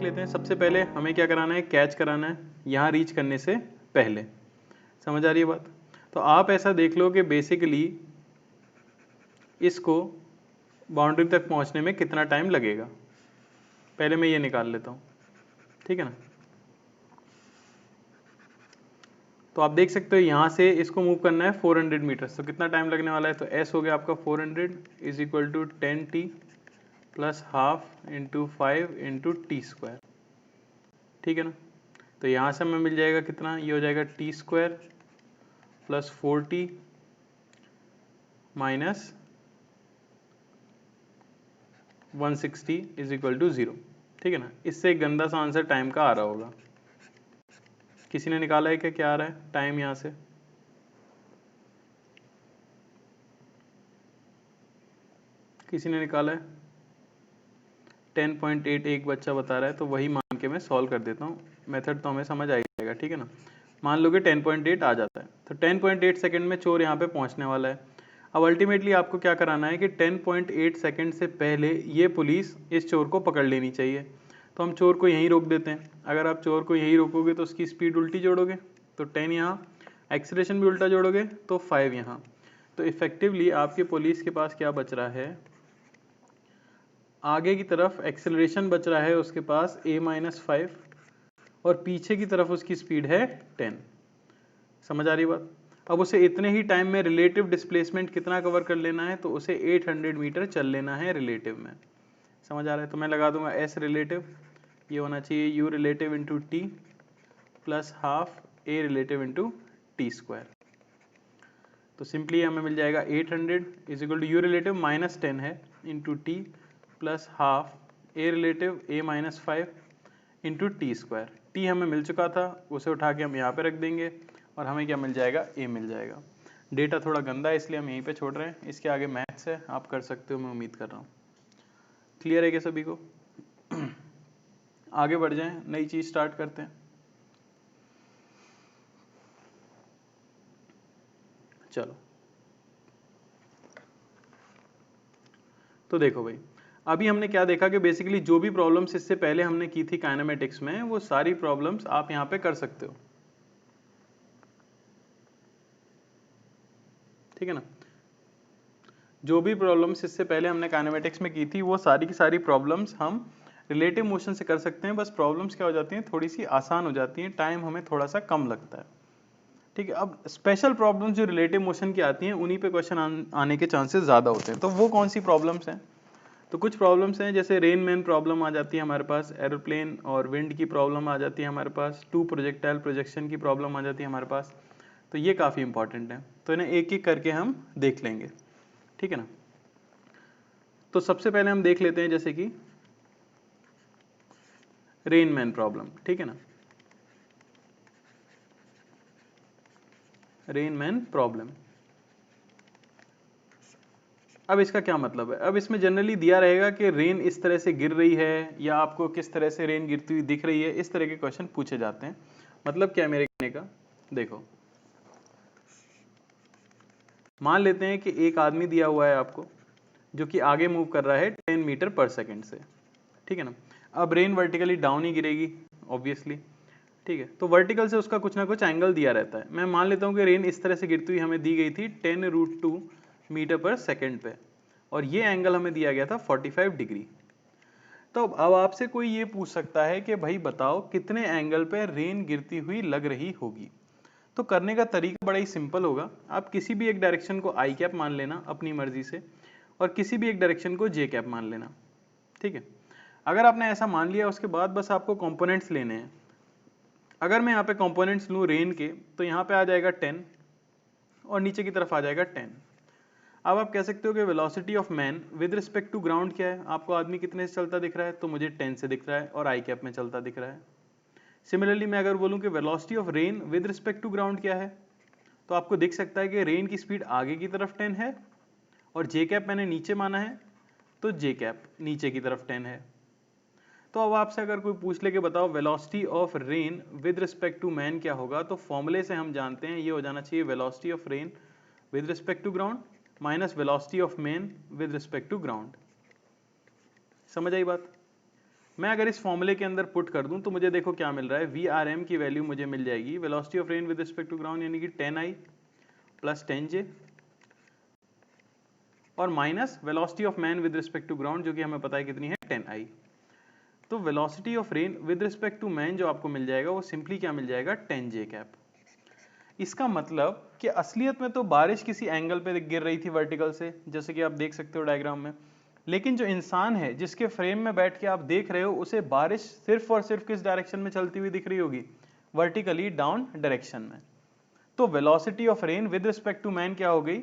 लेते हैं। सबसे पहले हमें क्या कराना है, कैच कराना है यहाँ रीच करने से पहले। समझ आ रही है बात? तो आप ऐसा देख लो कि बेसिकली इसको बाउंड्री तक पहुंचने में कितना टाइम लगेगा, पहले मैं ये निकाल लेता हूँ, ठीक है ना। तो आप देख सकते हो यहाँ से इसको मूव करना है 400 मीटर, तो कितना टाइम लगने वाला है, तो s हो गया आपका 400 is equal to 10t plus half into 5 into t square, ठीक है ना। तो यहाँ से हमें मिल जाएगा कितना, ये हो जाएगा t square plus 4t minus 160 is equal to 0, ठीक है ना। इससे एक गंदा सा आंसर टाइम का आ रहा होगा। किसी ने निकाला है क्या आ रहा है टाइम यहाँ से? किसी ने निकाला है? 10.8 एक बच्चा बता रहा है, तो वही मान के मैं सॉल्व कर देता हूँ। मेथड तो हमें समझ आ ही जाएगा, ठीक है ना। मान लो कि 10.8 आ जाता है, तो 10.8 सेकंड में चोर यहाँ पे पहुँचने वाला है। अब अल्टीमेटली आपको क्या कराना है कि 10.8 सेकंड से पहले ये पुलिस इस चोर को पकड़ लेनी चाहिए। तो हम चोर को यहीं रोक देते हैं। अगर आप चोर को यहीं रोकोगे तो उसकी स्पीड उल्टी जोड़ोगे तो 10 यहाँ, एक्सीलरेशन भी उल्टा जोड़ोगे तो 5 यहाँ। तो इफेक्टिवली आपके पुलिस के पास क्या बच रहा है, आगे की तरफ एक्सेलरेशन बच रहा है उसके पास a-5 और पीछे की तरफ उसकी स्पीड है 10। समझ आ रही बात? अब उसे इतने ही टाइम में रिलेटिव डिस्प्लेसमेंट कितना कवर कर लेना है, तो उसे 800 मीटर चल लेना है रिलेटिव में। समझ आ रहा है? तो मैं लगा दूंगा s रिलेटिव, ये होना चाहिए u relative into t plus half a relative into t square. तो सिंपली हमें मिल जाएगा 800 is equal to u relative minus 10 है into t plus half a relative a-5 into t square. T हमें मिल चुका था, उसे उठा के हम यहाँ पे रख देंगे और हमें क्या मिल जाएगा, a मिल जाएगा। डेटा थोड़ा गंदा है इसलिए हम यहीं पे छोड़ रहे हैं, इसके आगे मैथ्स है, आप कर सकते हो, मैं उम्मीद कर रहा हूँ। क्लियर है क्या सभी को? आगे बढ़ जाएं, नई चीज़ स्टार्ट करते हैं। चलो तो देखो भाई, अभी हमने क्या देखा कि बेसिकली जो भी प्रॉब्लम्स इससे पहले हमने की थी काइनेमेटिक्स में, वो सारी प्रॉब्लम्स आप यहाँ पे कर सकते हो, ठीक है ना। जो भी प्रॉब्लम्स इससे पहले हमने काइनेमेटिक्स में की थी वो सारी की सारी प्रॉब्लम्स हम रिलेटिव मोशन से कर सकते हैं। बस प्रॉब्लम्स क्या हो जाती हैं, थोड़ी सी आसान हो जाती हैं, टाइम हमें थोड़ा सा कम लगता है, ठीक है। अब स्पेशल प्रॉब्लम्स जो रिलेटिव मोशन की आती हैं उन्हीं पे क्वेश्चन आने के चांसेस ज़्यादा होते हैं। तो वो कौन सी प्रॉब्लम्स हैं? तो कुछ प्रॉब्लम्स हैं, जैसे रेन मैन प्रॉब्लम आ जाती है हमारे पास, एरोप्लेन और विंड की प्रॉब्लम आ जाती है हमारे पास, टू प्रोजेक्टाइल प्रोजेक्शन की प्रॉब्लम आ जाती है हमारे पास। तो ये काफ़ी इंपॉर्टेंट है, तो इन्हें एक एक करके हम देख लेंगे, ठीक है ना। तो सबसे पहले हम देख लेते हैं जैसे कि रेन मैन प्रॉब्लम, ठीक है ना। रेन मैन प्रॉब्लम, अब इसका क्या मतलब है? अब इसमें जनरली दिया रहेगा कि रेन इस तरह से गिर रही है या आपको किस तरह से रेन गिरती हुई दिख रही है, इस तरह के क्वेश्चन पूछे जाते हैं। मतलब क्या है मेरे कहने का, देखो मान लेते हैं कि एक आदमी दिया हुआ है आपको जो कि आगे मूव कर रहा है 10 मीटर पर सेकंड से, ठीक है ना। अब रेन वर्टिकली डाउन ही गिरेगी ऑब्वियसली, ठीक है। तो वर्टिकल से उसका कुछ ना कुछ एंगल दिया रहता है। मैं मान लेता हूँ कि रेन इस तरह से गिरती हुई हमें दी गई थी 10√2 मीटर पर सेकंड पे, और ये एंगल हमें दिया गया था 45 डिग्री। तो अब आपसे कोई ये पूछ सकता है कि भाई बताओ कितने एंगल पे रेन गिरती हुई लग रही होगी। तो करने का तरीका बड़ा ही सिंपल होगा। आप किसी भी एक डायरेक्शन को आई कैप मान लेना अपनी मर्जी से, और किसी भी एक डायरेक्शन को जे कैप मान लेना, ठीक है। अगर आपने ऐसा मान लिया, उसके बाद बस आपको कंपोनेंट्स लेने हैं। अगर मैं यहाँ पे कंपोनेंट्स लूँ रेन के, तो यहाँ पे आ जाएगा 10 और नीचे की तरफ आ जाएगा 10। अब आप कह सकते हो कि velocity of man with respect to ground क्या है, आपको आदमी कितने से चलता दिख रहा है, तो मुझे 10 से दिख रहा है और आई कैप में चलता दिख रहा है। सिमिलरली मैं अगर बोलूँ कि velocity of rain with respect to ground क्या है, तो आपको दिख सकता है कि रेन की स्पीड आगे की तरफ 10 है और जे कैप मैंने नीचे माना है, तो जे कैप नीचे की तरफ 10 है। तो अब आपसे अगर कोई पूछ ले कि बताओ velocity of rain with respect to man क्या होगा, तो फॉर्मूले से हम जानते हैं ये हो जाना चाहिए velocity of rain with respect to ground minus velocity of man with respect to ground. समझ आई बात? मैं अगर इस फॉर्मूले के अंदर पुट कर दूं तो मुझे देखो क्या मिल रहा है, VRM की वैल्यू मुझे मिल जाएगी velocity of rain with respect to ground यानी कि 10I प्लस 10J और minus velocity of man with respect to ground जो कि हमें पता है कितनी है 10I। तो velocity of rain with respect to man जो आपको मिल जाएगा वो सिंपली क्या मिल जाएगा 10J कैप। इसका मतलब कि असलियत में तो बारिश किसी एंगल पे गिर रही थी वर्टिकल से, जैसे कि आप देख सकते हो डायग्राम में, लेकिन जो इंसान है जिसके फ्रेम में बैठ के आप देख रहे हो उसे बारिश सिर्फ और सिर्फ किस डायरेक्शन में चलती हुई दिख रही होगी, वर्टिकली डाउन डायरेक्शन में। तो velocity of rain with respect to man क्या हो गई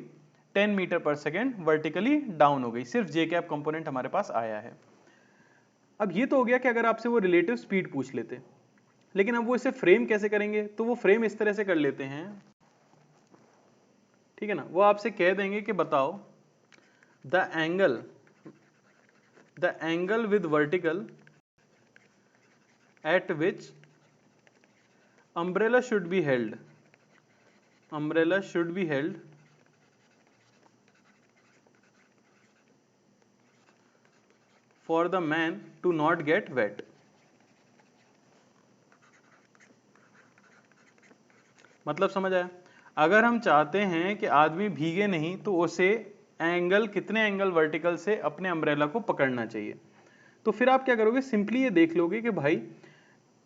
10 मीटर पर सेकेंड वर्टिकली डाउन हो गई, सिर्फ जे कैप कंपोनेंट हमारे पास आया है। अब ये तो हो गया कि अगर आपसे वो रिलेटिव स्पीड पूछ लेते, लेकिन अब वो इसे फ्रेम कैसे करेंगे, तो वो फ्रेम इस तरह से कर लेते हैं, ठीक है ना। वो आपसे कह देंगे कि बताओ the angle with vertical eight which umbrella should be held for the man to not get wet। मतलब समझ आया, अगर हम चाहते हैं कि आदमी भीगे नहीं तो उसे एंगल, कितने एंगल वर्टिकल से अपने अम्ब्रेला को पकड़ना चाहिए, तो फिर आप क्या करोगे, सिंपली ये देख लोगे कि भाई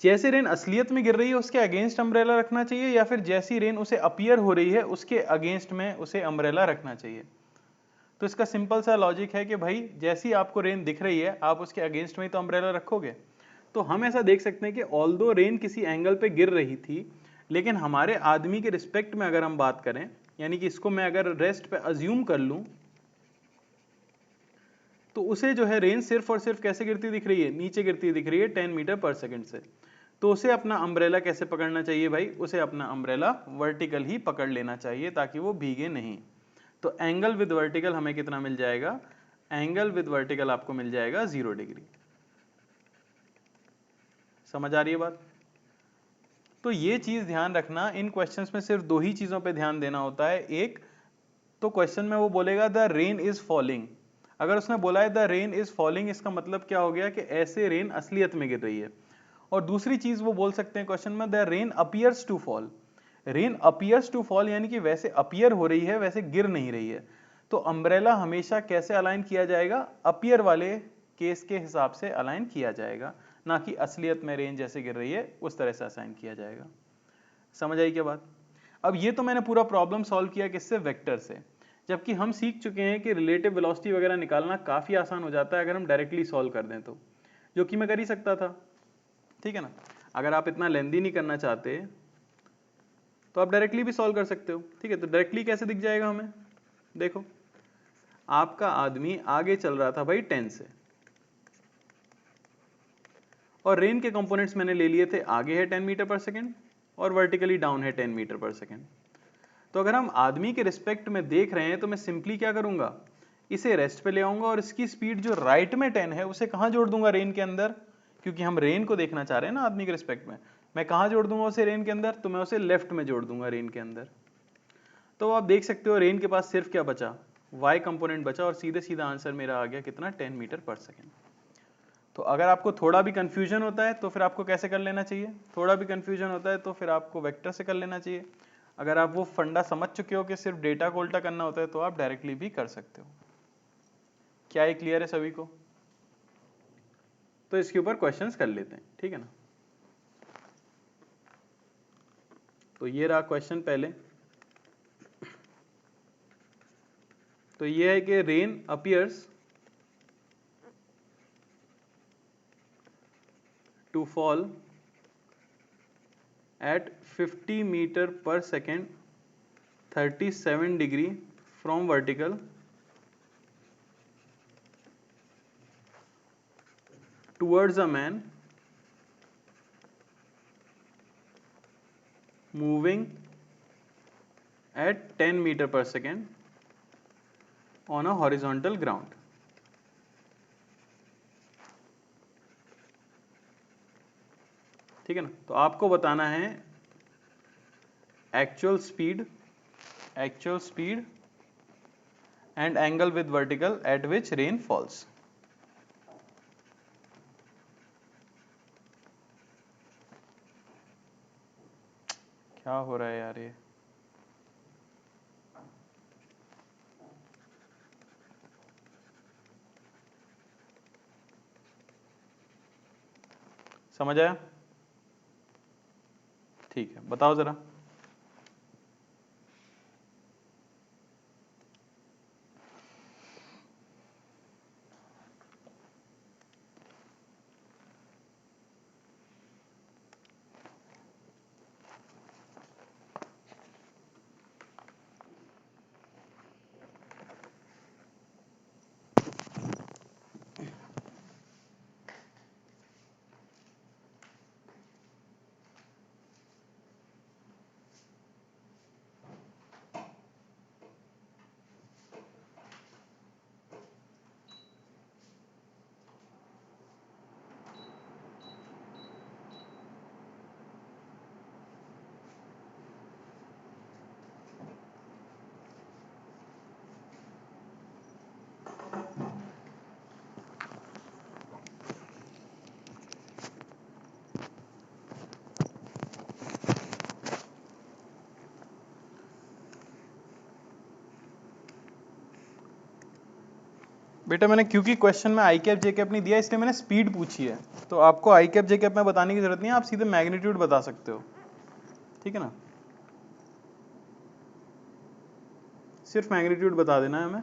जैसे रेन असलियत में गिर रही है उसके अगेंस्ट अम्ब्रेला रखना चाहिए या फिर जैसी रेन उसे अपीयर हो रही है उसके अगेंस्ट में उसे अम्ब्रेला रखना चाहिए। तो इसका सिंपल सा लॉजिक है कि भाई जैसी आपको रेन दिख रही है आप उसके अगेंस्ट में ही तो अम्ब्रेला रखोगे। तो हम ऐसा देख सकते हैं कि ऑल्दो रेन किसी एंगल पे गिर रही थी, लेकिन हमारे आदमी के रिस्पेक्ट में अगर हम बात करें, यानी कि इसको मैं अगर रेस्ट पे अज्यूम कर लूं, तो उसे जो है रेन सिर्फ और सिर्फ कैसे गिरती दिख रही है, नीचे गिरती दिख रही है 10 मीटर पर सेकंड से। तो उसे अपना अम्ब्रेला कैसे पकड़ना चाहिए भाई, उसे अपना अम्ब्रेला वर्टिकल ही पकड़ लेना चाहिए ताकि वो भीगे नहीं। तो एंगल विद वर्टिकल हमें कितना मिल जाएगा, एंगल विद वर्टिकल आपको मिल जाएगा 0 डिग्री। समझ आ रही है बात। तो ये चीज ध्यान रखना, इन क्वेश्चंस में सिर्फ दो ही चीजों पे ध्यान देना होता है। एक तो क्वेश्चन में वो बोलेगा द रेन इज फॉलिंग, अगर उसने बोला है द रेन इज फॉलिंग इसका मतलब क्या हो गया कि ऐसे रेन असलियत में गिर रही है। और दूसरी चीज वो बोल सकते हैं क्वेश्चन में the rain appears to fall, rain appears to fall यानी कि वैसे अपीयर हो रही है वैसे गिर नहीं रही है। तो अम्ब्रेला हमेशा कैसे अलाइन किया जाएगा, अपीयर वाले केस के हिसाब से अलाइन किया जाएगा, ना कि असलियत में रेन जैसे गिर रही है उस तरह से असाइन किया जाएगा। समझ आई क्या बात। अब ये तो मैंने पूरा प्रॉब्लम सॉल्व किया किससे, वेक्टर से, जबकि हम सीख चुके हैं कि रिलेटिव वेलोसिटी वगैरह निकालना काफी आसान हो जाता है अगर हम डायरेक्टली सॉल्व कर दें तो, जो कि मैं कर ही सकता था, ठीक है ना। अगर आप इतना लेंदी नहीं करना चाहते तो आप डायरेक्टली भी सॉल्व कर सकते हो, ठीक है। तो डायरेक्टली कैसे दिख जाएगा हमें, देखो आपका आदमी आगे चल रहा था भाई 10 से, और रेन के कंपोनेंट्स मैंने ले लिए थे, आगे है 10 मीटर पर सेकेंड और वर्टिकली डाउन है 10 मीटर पर सेकेंड। तो अगर हम आदमी के रिस्पेक्ट में देख रहे हैं तो मैं सिंपली क्या करूंगा, इसे रेस्ट पे ले आऊंगा और इसकी स्पीड जो राइट में 10 है उसे कहां जोड़ दूंगा, रेन के अंदर, क्योंकि हम रेन को देखना चाह रहे हैं ना आदमी के रिस्पेक्ट में। मैं कहां जोड़ दूंगा उसे रेन के अंदर, तो मैं उसे लेफ्ट में जोड़ दूंगा रेन के अंदर। तो आप देख सकते हो रेन के पास सिर्फ क्या बचा, y कंपोनेंट बचा, और सीधे सीधा आंसर मेरा आ गया कितना, 10 मीटर पर सेकेंड। तो अगर आपको थोड़ा भी कंफ्यूजन होता है तो फिर आपको कैसे कर लेना चाहिए, थोड़ा भी कंफ्यूजन होता है तो फिर आपको वेक्टर से कर लेना चाहिए। अगर आप वो फंडा समझ चुके हो कि सिर्फ डेटा को उल्टा करना होता है तो आप डायरेक्टली भी कर सकते हो। क्या ये क्लियर है सभी को। तो इसके ऊपर क्वेश्चंस कर लेते हैं, ठीक है ना। तो ये रहा क्वेश्चन पहले। तो ये है कि rain appears to fall at 50 meter per second 37 degree from vertical towards a man moving at 10 meter per second on a horizontal ground। ठीक है ना। तो आपको बताना है actual speed and angle with vertical eight which rain false. क्या हो रहा है यार ये? समझ आया? ठीक है, बताओ जरा। बेटा मैंने क्योंकि क्वेश्चन में आई कैप जे कैप नहीं दिया इसलिए मैंने स्पीड पूछी है, तो आपको आई कैप जे कैप में बताने की जरूरत नहीं है, आप सीधे मैग्नीट्यूड बता सकते हो, ठीक है ना? सिर्फ मैग्नीट्यूड बता देना है हमें।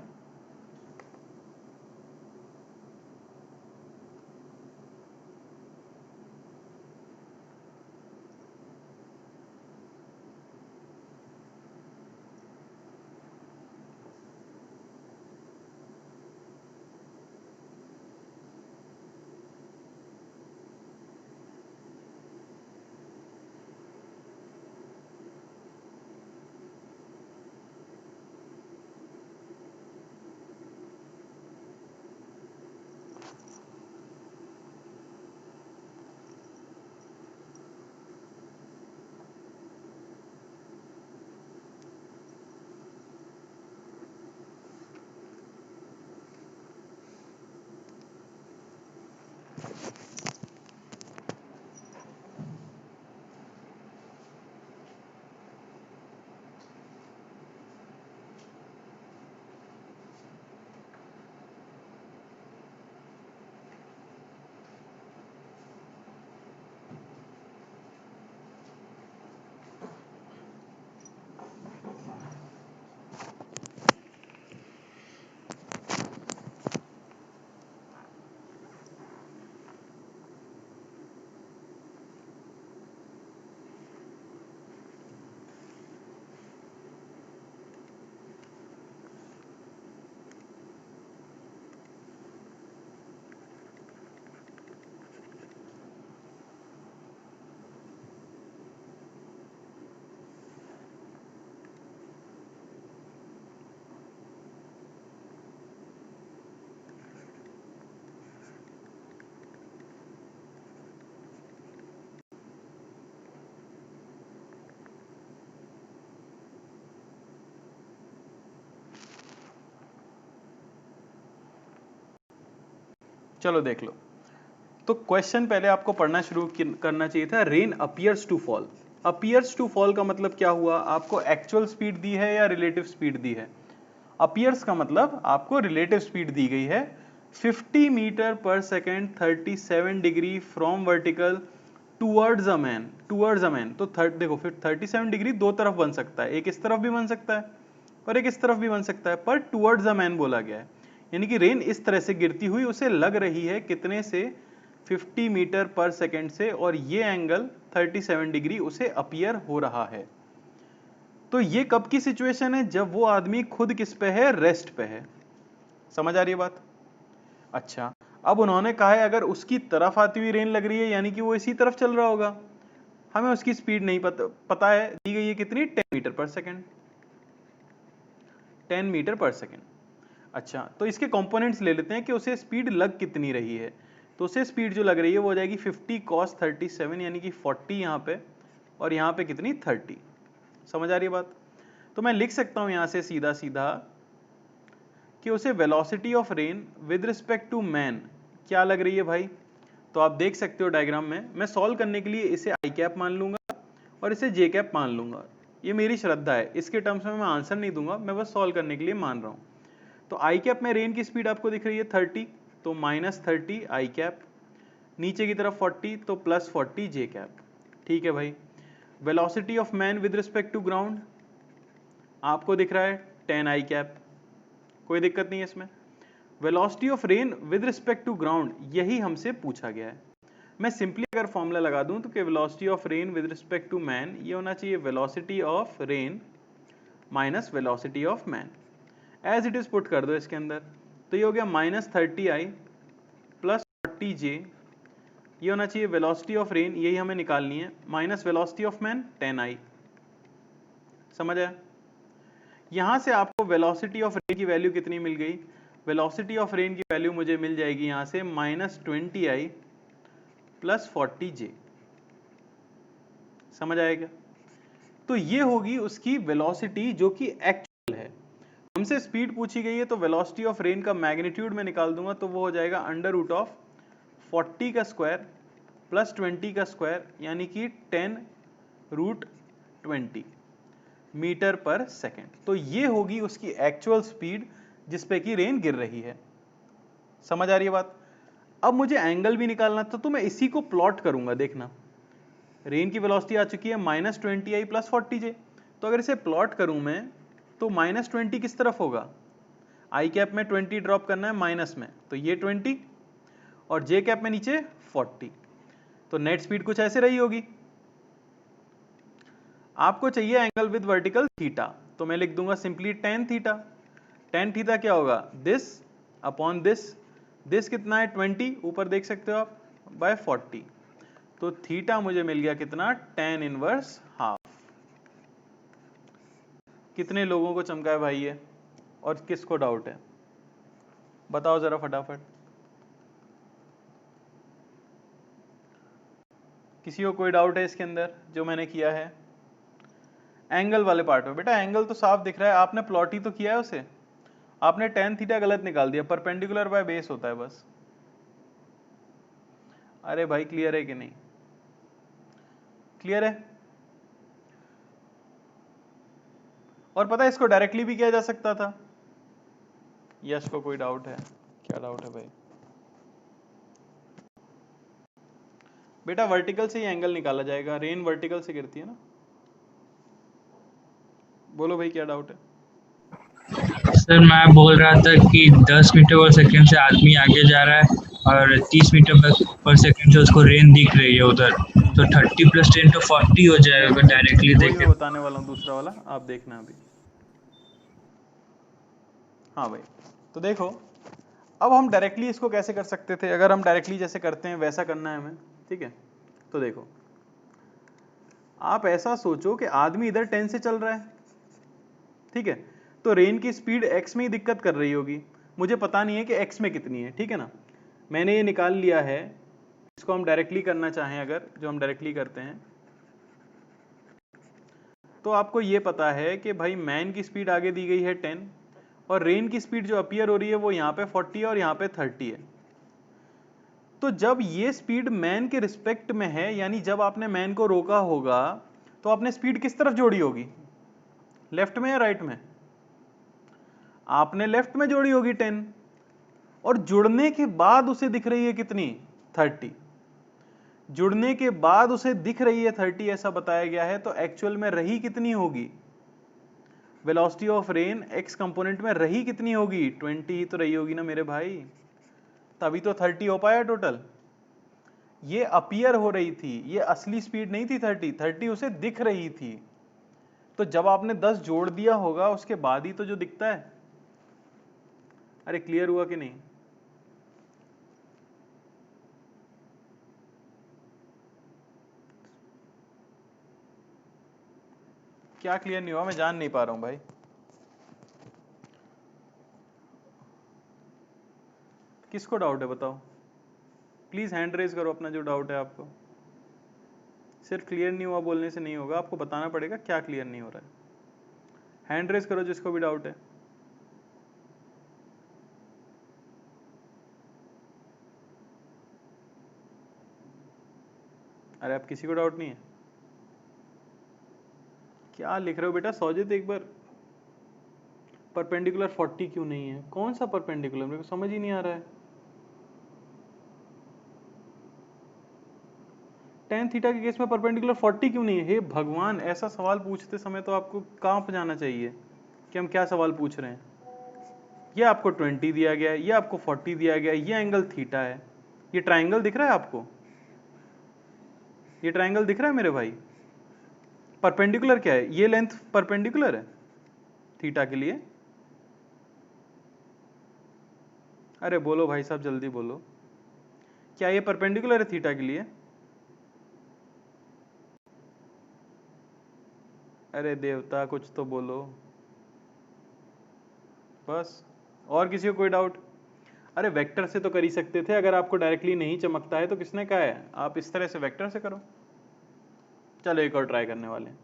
चलो देख लो, तो क्वेश्चन पहले आपको पढ़ना शुरू करना चाहिए था। Rain appears to fall, appears to fall का मतलब क्या हुआ? आपको एक्चुअल स्पीड दी है या रिलेटिव स्पीड दी है? अपीयर्स का मतलब आपको रिलेटिव स्पीड दी गई है 50 मीटर पर second 37 degree from vertical towards a man, towards a man. तो देखो फिर 37 डिग्री दो तरफ बन सकता है, एक इस तरफ भी बन सकता है और एक इस तरफ भी बन सकता है, पर टूवर्ड्स अ मैन बोला गया है, यानी कि रेन इस तरह से गिरती हुई उसे लग रही है कितने से, 50 मीटर पर सेकेंड से, और ये एंगल 37 डिग्री उसे अपीयर हो रहा है। तो ये कब की सिचुएशन है? जब वो आदमी खुद किस पे है? रेस्ट पे है। समझ आ रही है बात? अच्छा, अब उन्होंने कहा है अगर उसकी तरफ आती हुई रेन लग रही है यानी कि वो इसी तरफ चल रहा होगा। हमें उसकी स्पीड नहीं पता है, दी गई है कितनी? 10 मीटर पर सेकेंड, 10 मीटर पर सेकेंड। अच्छा, तो इसके कंपोनेंट्स ले लेते हैं कि उसे स्पीड लग कितनी रही है। तो उसे स्पीड जो लग रही है वो हो जाएगी 50 cos 37, यानी कि 40 यहाँ पे, और यहाँ पे कितनी? 30। समझ आ रही है बात? तो मैं लिख सकता हूं यहां से सीधा सीधा कि उसे velocity of rain with respect to man क्या लग रही है भाई? तो आप देख सकते हो डायग्राम में, मैं सॉल्व करने के लिए इसे आई कैप मान लूंगा और इसे जे कैप मान लूंगा। ये मेरी श्रद्धा है, इसके टर्म्स में मैं आंसर नहीं दूंगा, मैं बस सॉल्व करने के लिए मान रहा हूँ। तो आई कैप में रेन की स्पीड आपको दिख रही है 30, तो -30 आई कैप, नीचे की तरफ 40 तो +40 जे कैप। ठीक है भाई। Velocity of man with respect to ground आपको दिख रहा है 10 आई कैप, कोई दिक्कत नहीं है इसमें। Velocity of rain with respect to ground, यही हमसे पूछा गया है। मैं सिंपली अगर फॉर्मूला लगा दूं तो कि velocity of rain with respect to man, ये होना चाहिए velocity of rain minus velocity of man. As it is put कर दो इसके अंदर, तो ये हो गया -30i +40j, ये होना चाहिए वेलोसिटी ऑफ रेन, यही हमें निकालनी है, minus velocity of man 10i। समझ आया? यहां से आपको वेलोसिटी ऑफ रेन की वैल्यू कितनी मिल गई? वेलोसिटी ऑफ रेन की वैल्यू मुझे मिल जाएगी यहां से -20i +40j। समझ आएगा? तो ये होगी उसकी वेलोसिटी जो कि एक्चुअल है। हमसे स्पीड पूछी गई है तो वेलोसिटी ऑफ रेन का मैग्नीट्यूड में निकाल दूंगा, तो वो हो जाएगा √40 का स्क्वायर +20 का स्क्वायर, यानी कि 10√20 मीटर पर सेकेंड। तो ये होगी उसकी एक्चुअल स्पीड जिस पे कि रेन गिर रही है। समझ आ रही है बात? अब मुझे एंगल भी निकालना था, तो मैं इसी को प्लॉट करूंगा। देखना, रेन की वेलोसिटी आ चुकी है -20i +40j, तो अगर इसे प्लॉट करूं मैं तो -20 किस तरफ होगा? आई कैप में 20 ड्रॉप करना है माइनस में, तो ये 20 और जे कैप में नीचे 40, तो नेट स्पीड कुछ ऐसे रही होगी। आपको चाहिए एंगल विद वर्टिकल थीटा, तो मैं लिख दूंगा simply tan theta. tan theta क्या होगा? दिस अपॉन दिस कितना है 20, ऊपर देख सकते हो आप, बाय 40, तो थीटा मुझे मिल गया कितना? tan inverse half. कितने लोगों को चमका है भाई ये, और किसको डाउट है? बताओ जरा फटाफट। किसी को कोई डाउट है इसके अंदर जो मैंने किया है? एंगल वाले पार्ट में बेटा एंगल तो साफ दिख रहा है, आपने प्लॉट ही तो किया है उसे, आपने tan थीटा गलत निकाल दिया, परपेंडिकुलर बाय बेस होता है बस। अरे भाई क्लियर है कि नहीं? क्लियर है? और पता है इसको डायरेक्टली भी किया जा सकता था। यश को कोई डाउट है? क्या डाउट है भाई? बेटा वर्टिकल से ही एंगल निकाला जाएगा, रेन वर्टिकल से गिरती है ना। बोलो भाई क्या डाउट है? सर मैं बोल रहा था कि 10 मीटर पर सेकंड से आदमी आगे जा रहा है और 30 मीटर पर सेकंड से उसको रेन दिख रही है उधर, तो 30 + 10 तो 40 हो जाएगा देखो देखो, डायरेक्टली वही मैं देखे। बताने वाला हूँ, दूसरा वाला आप देखना अभी। हाँ भाई, तो देखो अब हम डायरेक्टली इसको कैसे कर सकते थे, अगर हम डायरेक्टली जैसे करते हैं वैसा करना है हमें। ठीक है, तो देखो आप ऐसा सोचो कि आदमी इधर 10 से चल रहा है, ठीक है, तो रेन की स्पीड x में ही दिक्कत कर रही होगी, मुझे पता नहीं है कि x में कितनी है। ठीक है ना, मैंने ये निकाल लिया है, इसको हम डायरेक्टली करना चाहें अगर, जो हम डायरेक्टली करते हैं, तो आपको ये पता है कि भाई मैन की स्पीड आगे दी गई है 10 और रेन की स्पीड जो अपीयर हो रही है वो यहाँ पे 40 है और यहाँ पे 30 है। तो जब ये स्पीड मैन के रिस्पेक्ट में है, यानी जब आपने मैन को रोका होगा, तो आपने स्पीड किस तरफ जोड़ी होगी? लेफ्ट में या राइट में? आपने लेफ्ट में जोड़ी होगी 10, और जुड़ने के बाद उसे दिख रही है कितनी? 30। जुड़ने के बाद उसे दिख रही है 30 ऐसा बताया गया है, तो एक्चुअल में रही कितनी होगी? Velocity of rain x component में रही कितनी होगी? 20 ही तो रही होगी ना मेरे भाई, तभी तो 30 हो पाया टोटल। ये अपीयर हो रही थी, ये असली स्पीड नहीं थी 30 उसे दिख रही थी। तो जब आपने 10 जोड़ दिया होगा उसके बाद ही तो जो दिखता है। अरे क्लियर हुआ कि नहीं? क्या क्लियर नहीं हुआ? मैं जान नहीं पा रहा हूं भाई। किसको डाउट है बताओ, प्लीज हैंड रेज करो अपना जो डाउट है आपको। सिर्फ क्लियर नहीं हुआ बोलने से नहीं होगा, आपको बताना पड़ेगा क्या क्लियर नहीं हो रहा है। हैंड रेज करो जिसको भी डाउट है। अरे आप किसी को डाउट नहीं है? क्या लिख रहे हो बेटा सौजित, एक बार परपेंडिकुलर 40 क्यों नहीं है? कौन सा परपेंडिकुलर, मेरे को समझ ही नहीं आ रहा है। टेन थीटा के केस में परपेंडिकुलर 40 क्यों नहीं है? हे भगवान, ऐसा सवाल पूछते समय तो आपको कांप जाना चाहिए कि हम क्या सवाल पूछ रहे हैं। ये आपको 20 दिया गया है, ये आपको 40 दिया गया है, ये एंगल थीटा है। ये ट्राइंगल दिख रहा है आपको? ये ट्राइंगल दिख रहा है मेरे भाई? परपेंडिकुलर क्या है? ये लेंथ परपेंडिकुलर है थीटा के लिए? अरे बोलो भाई साहब, जल्दी बोलो, क्या ये परपेंडिकुलर है थीटा के लिए? अरे देवता, कुछ तो बोलो बस। और किसी को कोई डाउट? अरे वेक्टर से तो कर ही सकते थे, अगर आपको डायरेक्टली नहीं चमकता है तो किसने कहा है आप इस तरह से वेक्टर से करो। चलो एक और ट्राई करने वाले हैं।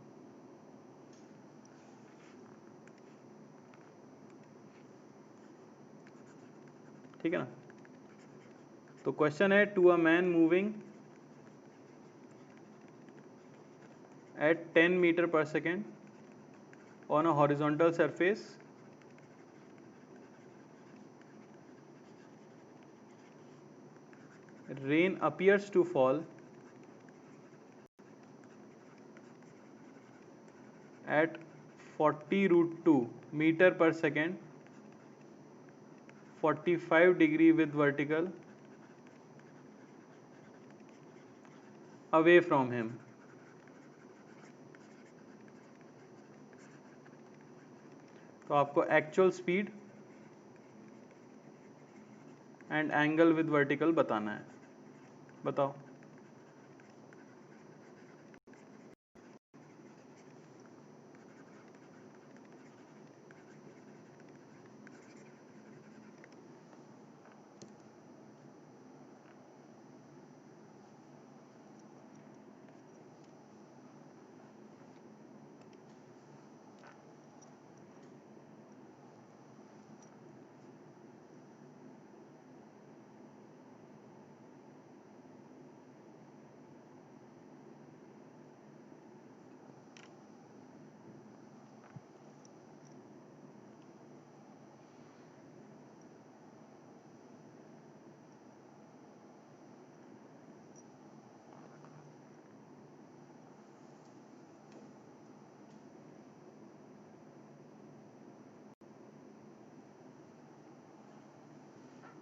ठीक है ना? तो क्वेश्चन है, to a man moving at 10 meter per second on a horizontal surface rain appears to fall at 40 root 2 meter per second 45 degree with vertical away from him। तो आपको actual speed and angle with vertical बताना है, बताओ।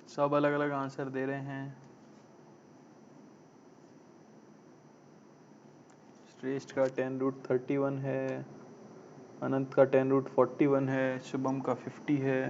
सब अलग अलग answer दे रहे हैं। श्रेष्ठ का 10 रूट 31 है, अनंत का 10 रूट 41 है, शुभम का 50 है।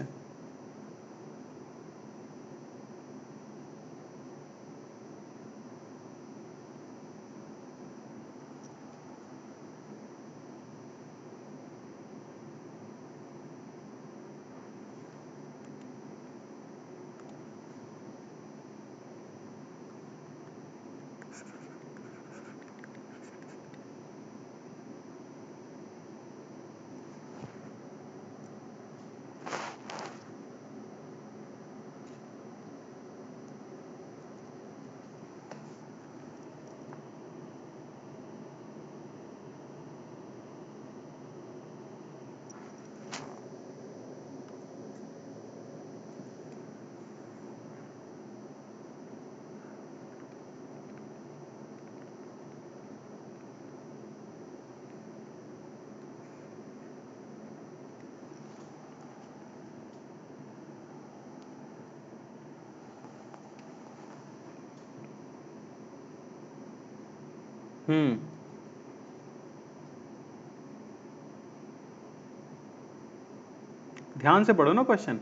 ध्यान से पढ़ो ना क्वेश्चन।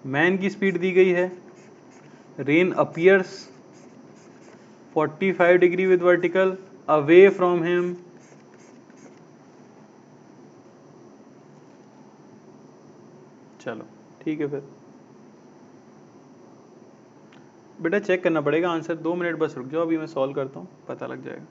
मैन की स्पीड दी गई है, rain appears 45 degree with vertical away from him. चलो ठीक है फिर बेटा, चेक करना पड़ेगा आंसर। 2 मिनट बस रुक जाओ, अभी मैं सॉल्व करता हूँ, पता लग जाएगा।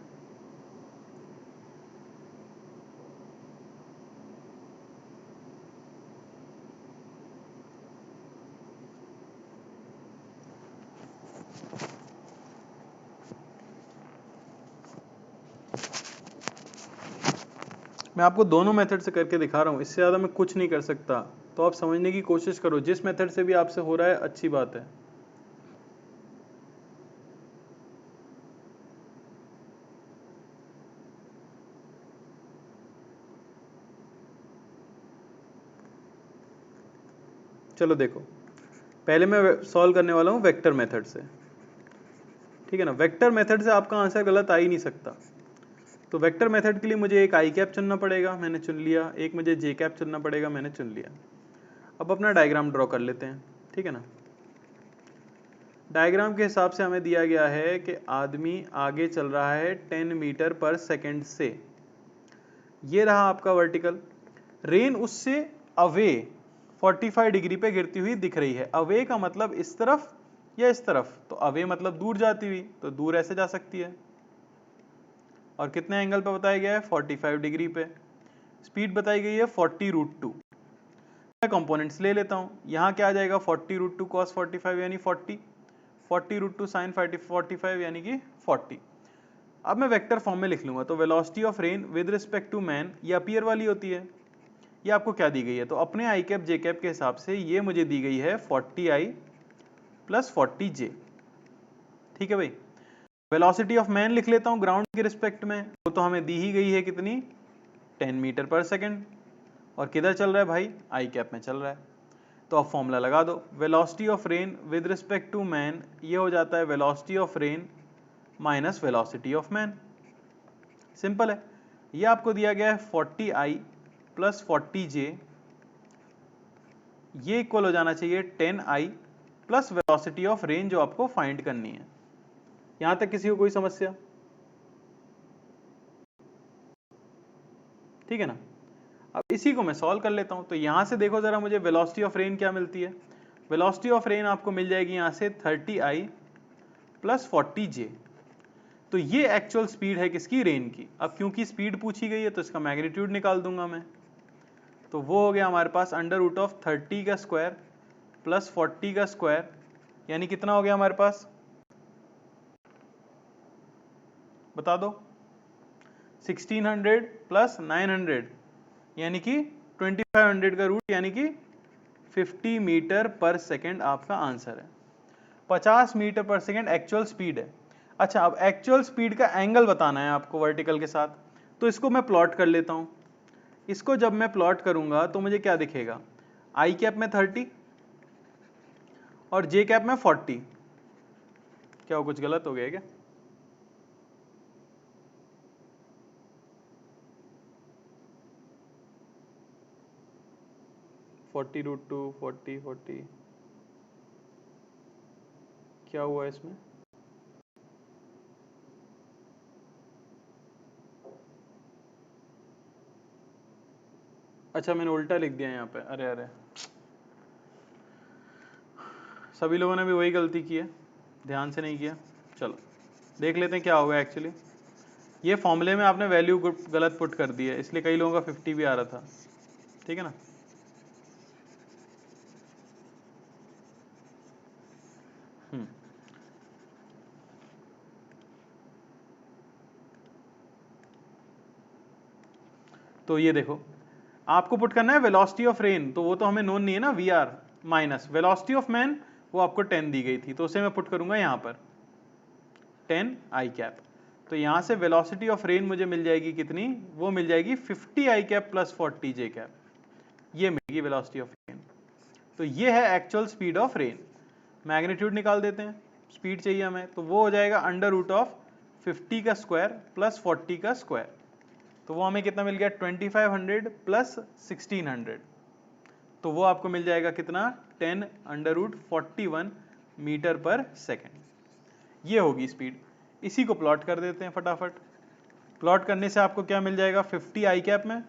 मैं आपको दोनों मेथड से करके दिखा रहा हूँ, इससे ज़्यादा मैं कुछ नहीं कर सकता। तो आप समझने की कोशिश करो, जिस मेथड से भी आपसे हो रहा है अच्छी बात है। चलो देखो, पहले मैं सॉल्व करने वाला हूँ वेक्टर मेथड से, ठीक है ना। वेक्टर मेथड से आपका आंसर गलत आ ही नहीं सकता। तो वेक्टर मेथड के लिए मुझे एक आई कैप चुनना पड़ेगा, मैंने चुन लिया। एक मुझे जे कैप चुनना पड़ेगा, मैंने चुन लिया। अब अपना डायग्राम ड्रॉ कर लेते हैं, ठीक है ना। डायग्राम के हिसाब से हमें दिया गया है कि आदमी आगे चल रहा है 10 मीटर पर सेकंड से। ये रहा आपका वर्टिकल। रेन उससे अवे 45 डिग्री पे गिरती हुई दिख रही है। अवे का मतलब इस तरफ या इस तरफ, तो अवे मतलब दूर जाती हुई, तो दूर ऐसे जा सकती है। और कितने एंगल पे बताया गया है? 45 डिग्री पे। स्पीड बताई गई है 40√2। मैं कंपोनेंट्स ले लेता हूँ। यहाँ क्या आ जाएगा? 40√2 cos 45 यानी 40, 40√2 sin 45 यानी कि 40। अब मैं वेक्टर फॉर्म में लिख लूंगा। तो velocity of rain with respect to man, ये अपीयर वाली होती है। ये आपको क्या दी गई है? तो अपने आई कैप जे कैप के हिसाब से ये मुझे दी गई है 40i प्लस 40j, ठीक है भाई। वेलोसिटी ऑफ मैन लिख लेता हूँ ग्राउंड के रिस्पेक्ट में, वो तो हमें दी ही गई है कितनी? 10 मीटर पर सेकेंड। और किधर चल रहा है भाई? आई कैप में चल रहा है। तो अब फॉर्मूला लगा दो। Velocity of rain with respect to man, ये हो जाता है velocity of rain minus velocity of man. Simple है। ये आपको दिया गया है 40i प्लस 40j, ये इक्वल हो जाना चाहिए 10i plus velocity of rain जो आपको फाइंड करनी है। यहां तक किसी को कोई समस्या? ठीक है ना। अब इसी को मैं सॉल्व कर लेता हूं। तो यहां से देखो जरा, मुझे वेलोसिटी ऑफ रेन क्या मिलती है? वेलोसिटी ऑफ रेन आपको मिल जाएगी यहां से 30i प्लस 40j। तो ये एक्चुअल स्पीड है किसकी? रेन की। अब क्योंकि स्पीड पूछी गई है तो इसका मैग्नीट्यूड निकाल दूंगा मैं। तो वो हो गया हमारे पास √30 का स्क्वायर प्लस 40 का स्क्वायर, यानी कितना हो गया हमारे पास? बता दो। 1600 प्लस 900 यानी कि 2500 का रूट, यानी कि 50 मीटर पर सेकेंड आपका आंसर है। 50 मीटर पर सेकेंड एक्चुअल स्पीड है। अच्छा, अब एक्चुअल स्पीड का एंगल बताना है आपको वर्टिकल के साथ। तो इसको मैं प्लॉट कर लेता हूं। इसको जब मैं प्लॉट करूंगा तो मुझे क्या दिखेगा? आई कैप में 30 और जे कैप में 40। क्या वो कुछ गलत हो गया क्या? (40√2) 40 क्या हुआ इसमें? अच्छा, मैंने उल्टा लिख दिया यहाँ पे। अरे अरे, सभी लोगों ने भी वही गलती की है, ध्यान से नहीं किया। चलो देख लेते हैं क्या होगा एक्चुअली। ये फॉर्मूले में आपने वैल्यू गलत पुट कर दी है, इसलिए कई लोगों का 50 भी आ रहा था, ठीक है ना। तो ये देखो, आपको पुट करना है वेलोसिटी ऑफ रेन, तो वो तो हमें नोन नहीं है ना, we are, minus velocity of man, वो आपको 10 दी गई थी, तो उसे मैं पुट करूंगा यहाँ पर 10 आई कैप। तो यहाँ से वेलोसिटी ऑफ रेन मुझे मिल जाएगी कितनी? वो मिल जाएगी 50 आई कैप प्लस 40 जे कैप, ये मिलेगी वेलोसिटी ऑफ रेन। तो ये है actual speed of rain. Magnitude निकाल देते हैं, स्पीड चाहिए हमें, तो वो हो जाएगा √50 का स्क्वायर प्लस 40 का स्क्वायर। तो वो हमें कितना मिल गया? 2500 प्लस 1600, तो वो आपको मिल जाएगा कितना? 10√41 मीटर पर सेकेंड। ये होगी स्पीड। इसी को प्लॉट कर देते हैं फटाफट। प्लॉट करने से आपको क्या मिल जाएगा? 50 आई कैप में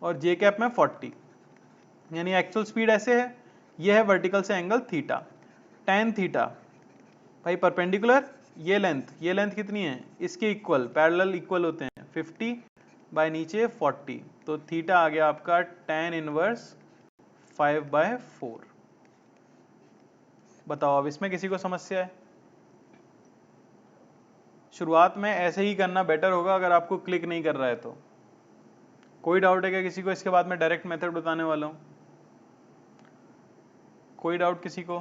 और जे कैप में 40, यानी एक्चुअल स्पीड ऐसे है। ये है वर्टिकल से एंगल थीटा, tan थीटा भाई परपेंडिकुलर, ये लेंथ कितनी है? इसके इक्वल, पैरेलल इक्वल होते हैं 50 बाय नीचे 40, तो थीटा आ गया आपका tan इनवर्स 5/4। बताओ अब इसमें किसी को समस्या है? शुरुआत में ऐसे ही करना बेटर होगा अगर आपको क्लिक नहीं कर रहा है तो। कोई डाउट है क्या किसी को? इसके बाद मैं डायरेक्ट मेथड बताने वाला हूं। कोई डाउट किसी को?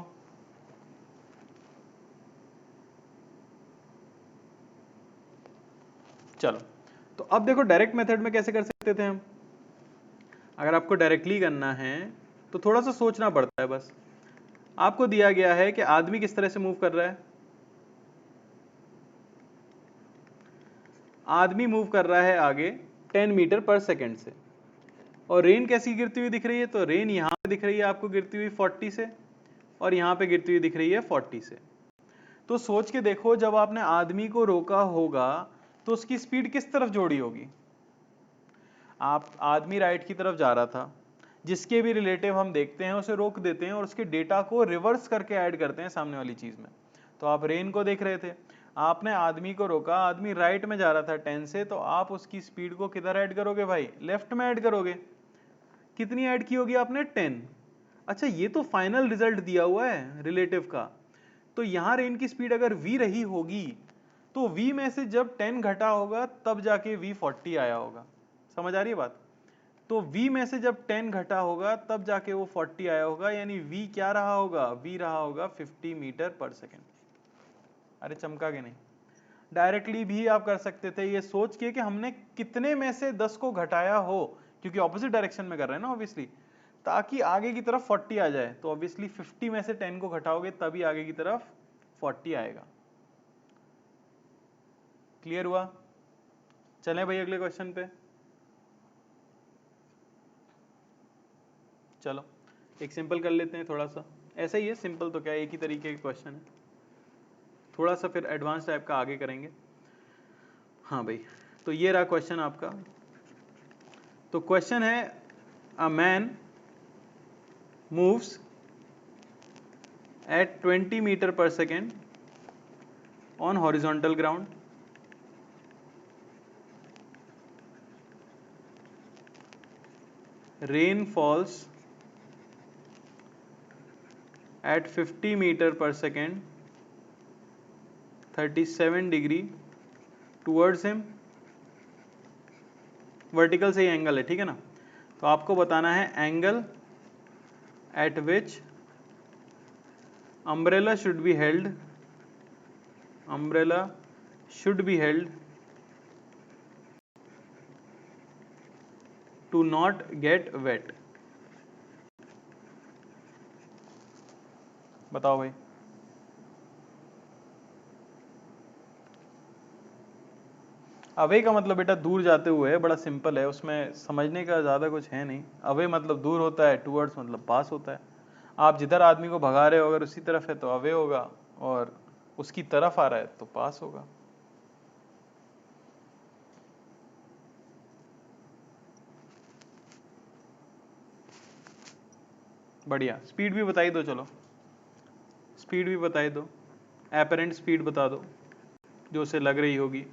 चलो, तो अब देखो डायरेक्ट मेथड में कैसे कर सकते थे हम। अगर आपको डायरेक्टली करना है तो थोड़ा सा सोचना पड़ता है। बस आपको दिया गया है कि आदमी किस तरह से मूव कर रहा है। आदमी मूव कर रहा है आगे 10 मीटर पर सेकेंड से, और रेन कैसी गिरती हुई दिख रही है? तो रेन यहाँ पे दिख रही है आपको गिरती हुई 40 से, और यहाँ पे गिरती हुई दिख रही है 40 से। तो सोच के देखो, जब आपने आदमी को रोका होगा तो उसकी स्पीड किस तरफ जोड़ी होगी? आप आदमी राइट की तरफ जा रहा था, जिसके भी रिलेटिव हम देखते हैं उसे रोक देते हैं और उसके डेटा को रिवर्स करके ऐड करते हैं सामने वाली चीज में। तो आप रेन को देख रहे थे, आपने आदमी को रोका, आदमी राइट में जा रहा था 10 से, तो आप उसकी स्पीड को किधर ऐड करोगे भाई? लेफ्ट में ऐड करोगे। कितनी ऐड की होगी आपने? 10। अच्छा, ये तो फाइनल रिजल्ट दिया हुआ है रिलेटिव का। तो यहां रेन की स्पीड अगर v रही होगी तो v में से जब 10 घटा होगा तब जाके v 40 आया होगा। समझ आ रही है बात? तो v में से जब 10 घटा होगा तब जाके वो 40 आया होगा, यानी v क्या रहा होगा? v रहा होगा 50 मीटर पर सेकेंड। अरे चमका के नहीं? डायरेक्टली भी आप कर सकते थे, ये सोच के कि हमने कितने में से 10 को घटाया हो, क्योंकि ऑपोजिट डायरेक्शन में कर रहे हैं ना ऑब्वियसली, ताकि आगे की तरफ 40 आ जाए। तो ऑब्वियसली 50 में से 10 को घटाओगे तभी आगे की तरफ 40 आएगा। क्लियर हुआ? चलें भाई अगले क्वेश्चन पे। चलो एक सिंपल कर लेते हैं, थोड़ा सा ऐसा ही है, सिंपल तो क्या, एक ही तरीके के क्वेश्चन है, थोड़ा सा फिर एडवांस टाइप का आगे करेंगे। हाँ भाई, तो ये रहा क्वेश्चन आपका। तो क्वेश्चन है, a man moves at 20 meter per second on horizontal ground. Rain falls at 50 meter per second 37 degree towards him. Vertical से ही एंगल है, ठीक है ना? तो आपको बताना है angle at which umbrella should be held, umbrella should be held to not get wet. बताओ भाई। अवे का मतलब बेटा दूर जाते हुए है, बड़ा सिंपल है, उसमें समझने का ज़्यादा कुछ है नहीं। अवे मतलब दूर होता है, टूवर्ड्स मतलब पास होता है। आप जिधर आदमी को भगा रहे हो अगर उसी तरफ है तो अवे होगा, और उसकी तरफ आ रहा है तो पास होगा। बढ़िया, स्पीड भी बताई दो, चलो स्पीड भी बताई दो, एपरेंट स्पीड बता दो जो उसे लग रही होगी।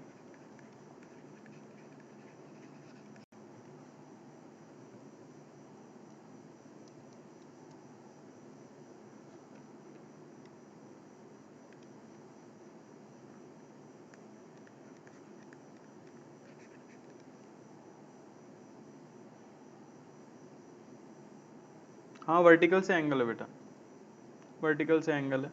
हाँ वर्टिकल से एंगल है बेटा, वर्टिकल से एंगल है।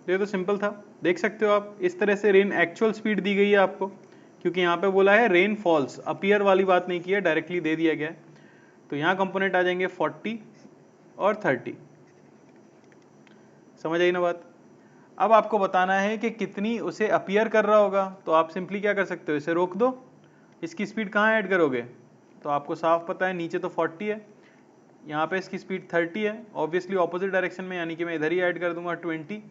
ये तो सिंपल था, देख सकते हो आप। इस तरह से रेन एक्चुअल स्पीड दी गई है आपको, क्योंकि यहाँ पे बोला है रेन फॉल्स, अपीयर वाली बात नहीं की है, डायरेक्टली दे दिया गया है। तो यहाँ कंपोनेंट आ जाएंगे 40 और 30। समझ आई ना बात? अब आपको बताना है कि कितनी उसे अपीयर कर रहा होगा। तो आप सिंपली क्या कर सकते हो, इसे रोक दो। इसकी स्पीड कहाँ ऐड करोगे? तो आपको साफ पता है नीचे तो 40 है, यहाँ पे इसकी स्पीड 30 है, ऑब्वियसली ऑपोजिट डायरेक्शन में, यानी कि मैं इधर ही ऐड कर दूंगा 20।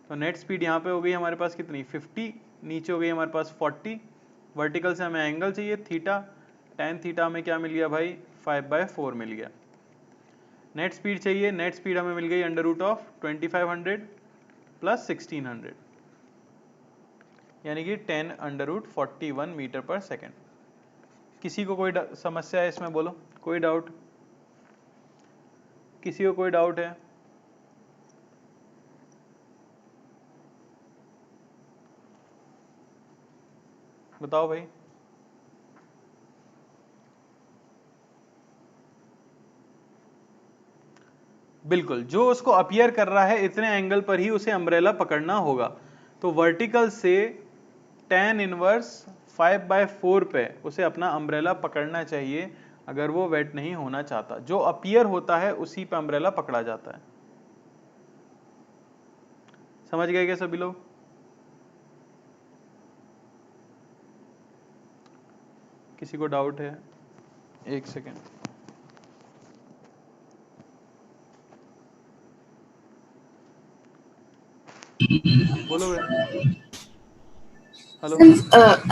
तो नेट स्पीड यहाँ पे हो गई हमारे पास कितनी 50, नीचे हो गई हमारे पास 40। वर्टिकल से हमें एंगल चाहिए थीटा, tan थीटा में क्या मिल गया भाई 5/4 मिल गया। नेट स्पीड चाहिए, नेट स्पीड हमें मिल गई √2500 प्लस 1600, यानी कि 10√41 मीटर पर सेकेंड। किसी को कोई समस्या है इसमें, बोलो कोई डाउट, किसी को कोई डाउट है? बताओ भाई। बिल्कुल, जो उसको अपीयर कर रहा है इतने एंगल पर ही उसे अम्ब्रेला पकड़ना होगा। तो वर्टिकल से tan इनवर्स 5/4 पे उसे अपना अम्ब्रेला पकड़ना चाहिए, अगर वो वेट नहीं होना चाहता। जो अपीयर होता है उसी पे अम्ब्रेला पकड़ा जाता है। समझ गए क्या सभी लोग? किसी को डाउट है? एक सेकेंड, बोलो भाई। हेलो।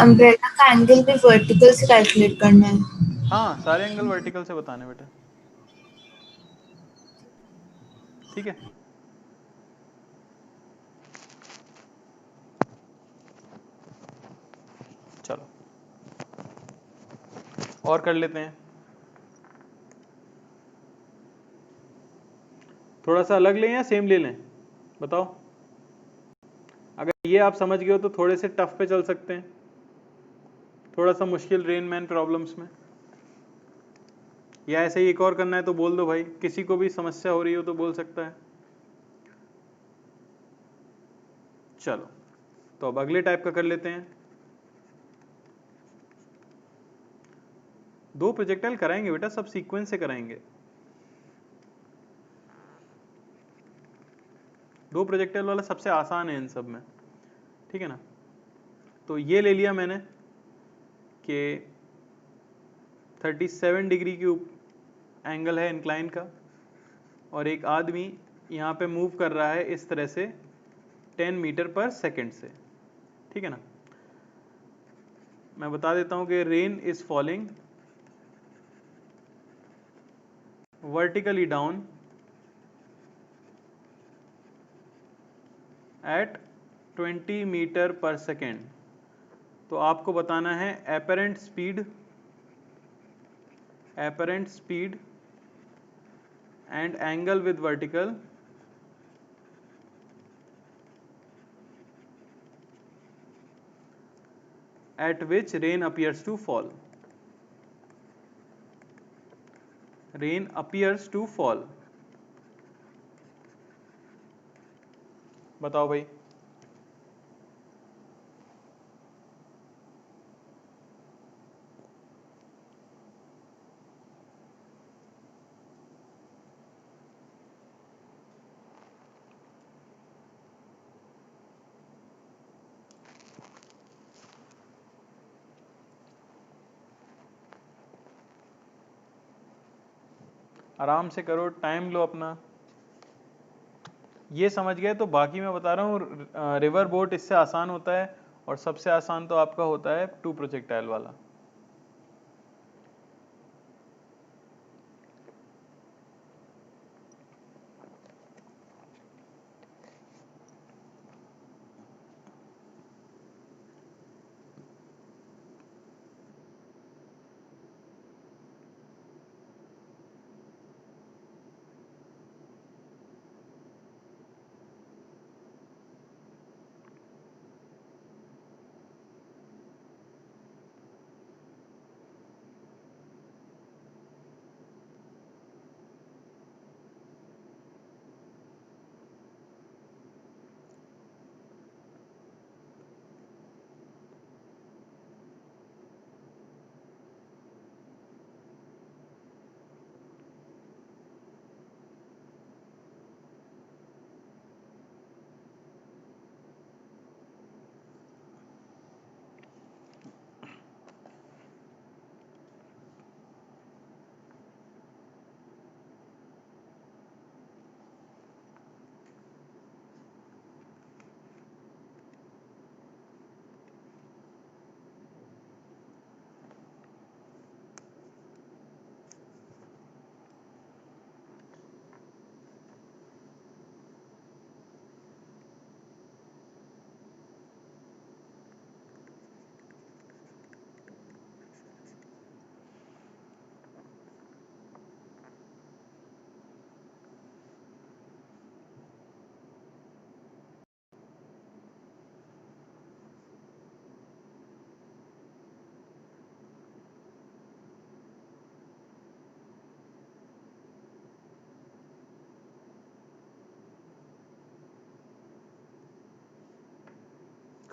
अम्ब्रेला का एंगल भी वर्टिकल से कैलकुलेट करना है? हाँ, सारे एंगल वर्टिकल से बताने बेटा, ठीक है। चलो और कर लेते हैं, थोड़ा सा अलग लें या सेम ले लें, बताओ। अगर ये आप समझ गए हो तो थोड़े से टफ पे चल सकते हैं, थोड़ा सा मुश्किल रेन मैन प्रॉब्लम्स में, या ऐसे ही एक और करना है तो बोल दो भाई, किसी को भी समस्या हो रही हो तो बोल सकता है। चलो तो अब अगले टाइप का कर लेते हैं। दो प्रोजेक्टाइल कराएंगे बेटा, सब सीक्वेंस से कराएंगे। दो प्रोजेक्टाइल वाला सबसे आसान है इन सब में, ठीक है ना। तो ये ले लिया मैंने कि 37 डिग्री की एंगल है इंक्लाइन का, और एक आदमी यहाँ पे मूव कर रहा है इस तरह से 10 मीटर पर सेकेंड से, ठीक है ना। मैं बता देता हूँ कि rain is falling vertically down at 20 metre पर सेकेंड। तो आपको बताना है apparent speed and angle with vertical at which rain appears to fall. Rain appears to fall. बताओ भाई। आराम से करो, टाइम लो अपना। ये समझ गए तो बाकी मैं बता रहा हूँ, रिवर बोट इससे आसान होता है, और सबसे आसान तो आपका होता है 2 प्रोजेक्टाइल वाला।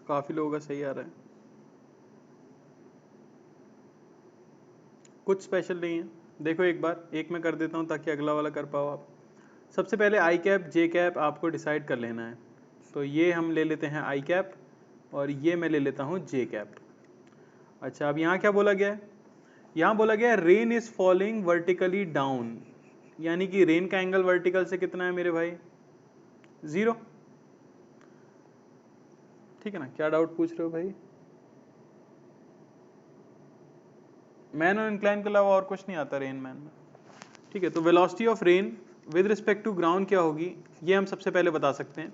काफ़ी लोगों का सही आ रहा है, कुछ स्पेशल नहीं है। देखो एक बार एक मैं कर देता हूँ ताकि अगला वाला कर पाओ आप। सबसे पहले आई कैप जे कैप आपको डिसाइड कर लेना है। तो ये हम ले लेते हैं आई कैप और ये मैं ले लेता हूँ जे कैप। अच्छा, अब यहाँ क्या बोला गया है? यहाँ बोला गया है rain is falling vertically down, यानी कि रेन का एंगल वर्टिकल से कितना है मेरे भाई? 0। ठीक है ना? क्या डाउट पूछ रहे हो भाई? मैन और इंक्लाइन के अलावा और कुछ नहीं आता रेन मैन में। ठीक है, तो velocity of rain with respect to ground क्या होगी ये हम सबसे पहले बता सकते हैं।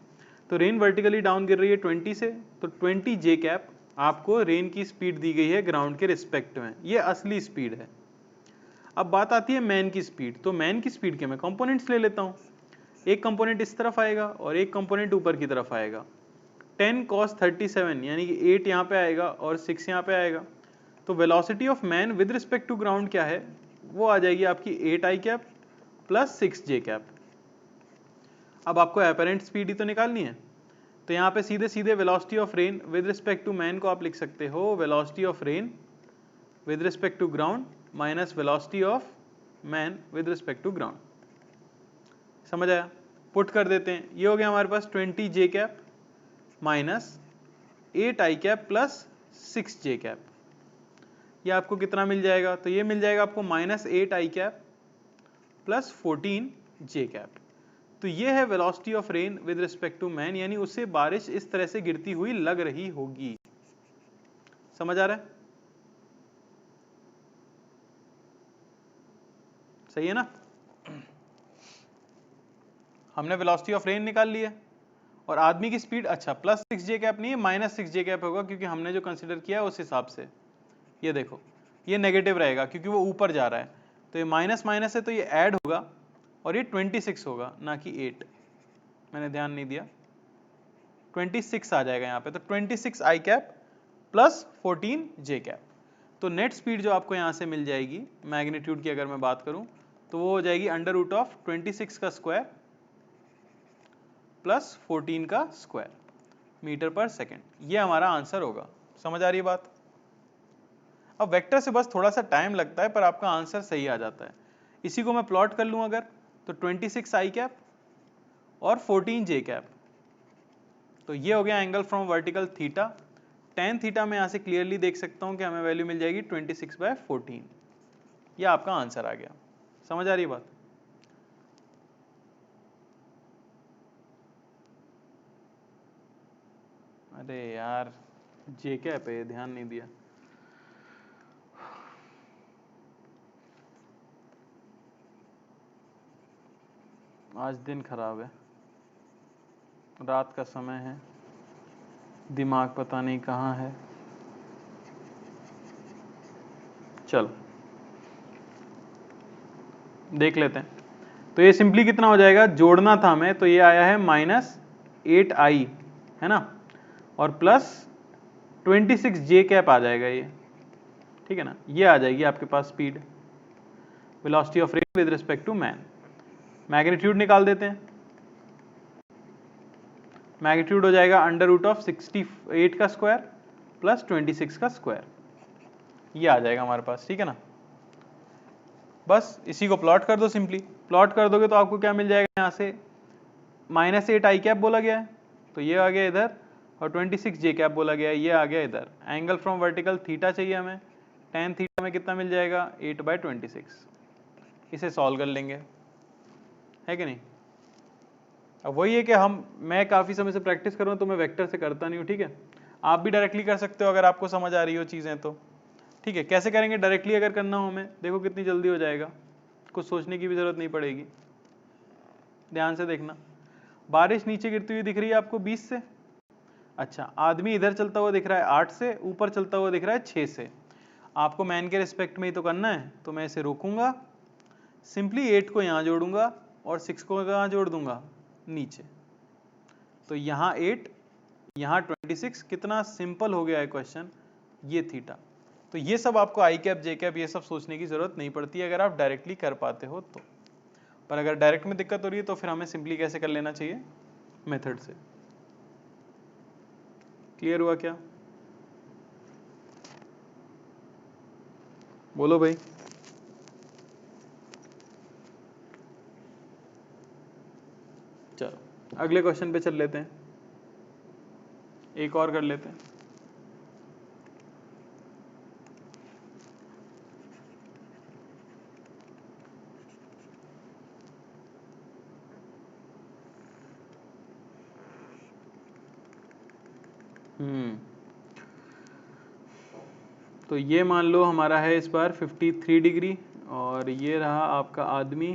तो रेन वर्टिकली डाउन गिर रही है 20 से, तो 20 जे कैप आपको रेन की स्पीड दी गई है ग्राउंड के रिस्पेक्ट में, ये असली स्पीड है। अब बात आती है मैन की स्पीड। तो मैन की स्पीड के मैं कंपोनेंट्स ले लेता हूँ। एक कंपोनेंट इस तरफ आएगा और एक कंपोनेंट ऊपर की तरफ आएगा। 10 cos 37 यानी कि 8 यहाँ पे आएगा और 6 यहाँ पे आएगा। तो velocity of man with respect to ground क्या है? वो आ जाएगी आपकी 8 i cap plus 6 j cap. अब आपको अपरेंट स्पीड ही तो निकालनी है, तो यहाँ पे सीधे सीधे velocity of rain with respect to man को आप लिख सकते हो velocity of rain with respect to ground minus velocity of man with respect to ground. समझ आया? पुट कर देते हैं, ये हो गया हमारे पास 20 जे cap minus 8 i cap plus 6 j cap. ये आपको कितना मिल जाएगा? तो ये मिल जाएगा आपको minus 8 i cap plus 14 j cap. तो ये है velocity of rain with respect to man, यानी उससे बारिश इस तरह से गिरती हुई लग रही होगी। समझ आ रहा है? सही है ना? हमने वेलोसिटी ऑफ रेन निकाल ली है और आदमी की स्पीड, अच्छा प्लस 6 जे कैप नहीं है, माइनस 6 जे कैप होगा, क्योंकि हमने जो कंसिडर किया है उस हिसाब से। ये देखो ये नेगेटिव रहेगा क्योंकि वो ऊपर जा रहा है, तो ये माइनस माइनस है तो ये ऐड होगा और ये 26 होगा ना कि 8। मैंने ध्यान नहीं दिया, 26 आ जाएगा यहाँ पे। तो 26 आई कैप प्लस 14 जे कैप। तो नेट स्पीड जो आपको यहाँ से मिल जाएगी मैग्नीट्यूड की अगर मैं बात करूँ तो वो हो जाएगी अंडर रूट ऑफ 26 का स्क्वायर प्लस 14 का स्क्वायर मीटर पर सेकेंड। ये हमारा आंसर होगा। समझ आ रही है बात? अब वेक्टर से बस थोड़ा सा टाइम लगता है पर आपका आंसर सही आ जाता है। इसी को मैं प्लॉट कर लूँ अगर, तो 26 आई कैप और 14 जे कैप, तो ये हो गया angle from vertical theta. Tan theta में यहाँ से क्लियरली देख सकता हूँ कि हमें वैल्यू मिल जाएगी 26/14। ये आपका आंसर आ गया। समझ आ रही है बात? अरे यार जे कैप है, ध्यान नहीं दिया। आज दिन खराब है, रात का समय है, दिमाग पता नहीं कहाँ है। चलो देख लेते हैं। तो ये सिंपली कितना हो जाएगा, जोड़ना था हमें, तो ये आया है -8i है ना, और प्लस 26 जे कैप आ जाएगा ये। ठीक है ना? ये आ जाएगी आपके पास speed, velocity of rain with respect to man. Magnitude निकाल देते हैं। मैग्नीट्यूड हो जाएगा अंडर रूट ऑफ 68 का स्क्वायर प्लस 26 का स्क्वायर। ये आ जाएगा हमारे पास। ठीक है ना? बस इसी को प्लॉट कर दो। सिंपली प्लॉट कर दोगे तो आपको क्या मिल जाएगा, यहाँ से -8 आई कैप बोला गया है तो ये आ गया इधर, और 26 जे कैप बोला गया है, ये आ गया इधर। एंगल फ्रॉम वर्टिकल थीटा चाहिए हमें, tan थीटा में कितना मिल जाएगा 8/26। इसे सॉल्व कर लेंगे, है कि नहीं? अब वही है कि मैं काफ़ी समय से प्रैक्टिस कर रहा हूँ तो मैं वेक्टर से करता नहीं हूँ। ठीक है, आप भी डायरेक्टली कर सकते हो अगर आपको समझ आ रही हो चीज़ें तो। ठीक है, कैसे करेंगे डायरेक्टली अगर करना हो हमें, देखो कितनी जल्दी हो जाएगा, कुछ सोचने की भी ज़रूरत नहीं पड़ेगी। ध्यान से देखना, बारिश नीचे गिरती हुई दिख रही है आपको 20 से। अच्छा, आदमी इधर चलता हुआ दिख रहा है 8 से, ऊपर चलता हुआ दिख रहा है 6 से। आपको मैन के रिस्पेक्ट में ही तो करना है, तो मैं इसे रोकूंगा, सिंपली 8 को यहाँ जोड़ूंगा और 6 को कहाँ जोड़ दूंगा, नीचे। तो यहाँ 8 यहाँ 26, कितना सिंपल हो गया है क्वेश्चन। ये थीटा, तो ये सब आपको आई कैप जे कैप ये सब सोचने की जरूरत नहीं पड़ती अगर आप डायरेक्टली कर पाते हो तो। पर अगर डायरेक्ट में दिक्कत हो रही है तो फिर हमें सिंपली कैसे कर लेना चाहिए, मेथड से। क्लियर हुआ क्या? बोलो भाई। चलो अगले क्वेश्चन पे चल लेते हैं, एक और कर लेते हैं। तो ये मान लो हमारा है इस बार 53 डिग्री, और ये रहा आपका आदमी।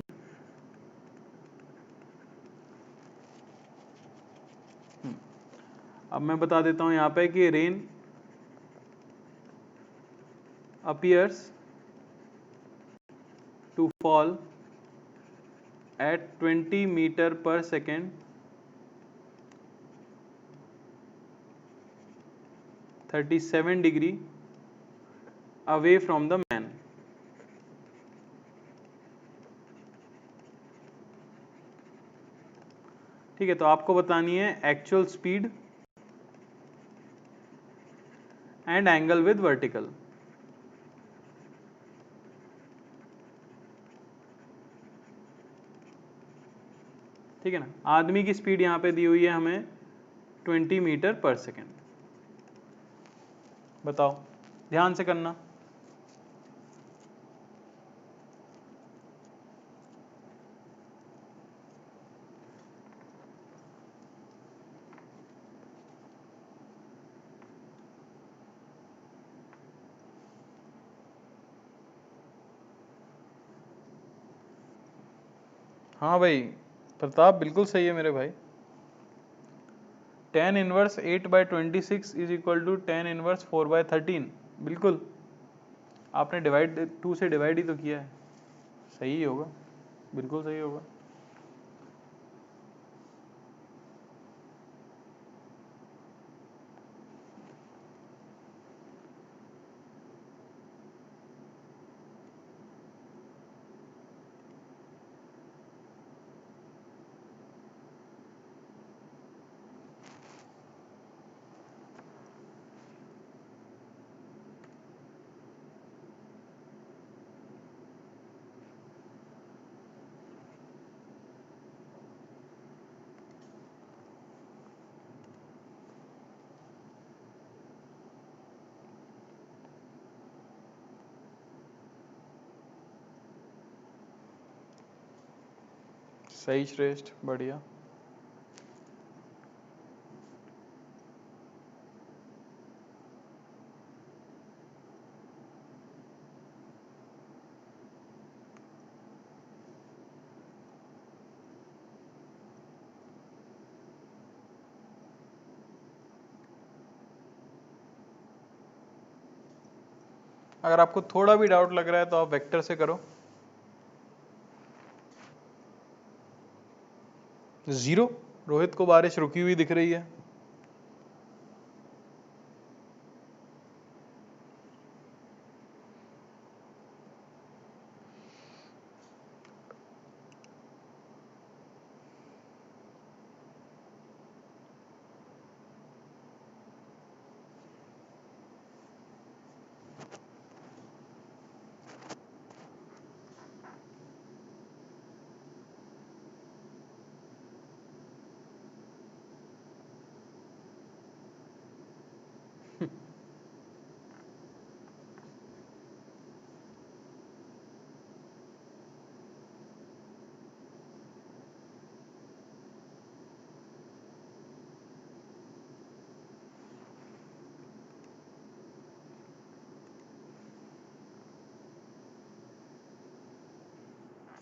अब मैं बता देता हूँ यहाँ पे कि rain appears to fall at 20 meter per second, 37 degree away from the man। ठीक है, तो आपको बतानी है actual speed and angle with vertical. ठीक है ना, आदमी की स्पीड यहाँ पे दी हुई है हमें 20 मीटर पर सेकेंड। बताओ, ध्यान से करना। हाँ भाई, प्रताप बिल्कुल सही है मेरे भाई। tan inverse 8/26 is equal to tan inverse 4/13। बिल्कुल, आपने डिवाइड 2 से डिवाइड ही तो किया है, सही ही होगा, बिल्कुल सही होगा। सही श्रेष्ठ, बढ़िया। अगर आपको थोड़ा भी डाउट लग रहा है तो आप वेक्टर से करो। 0, रोहित को बारिश रुकी हुई दिख रही है।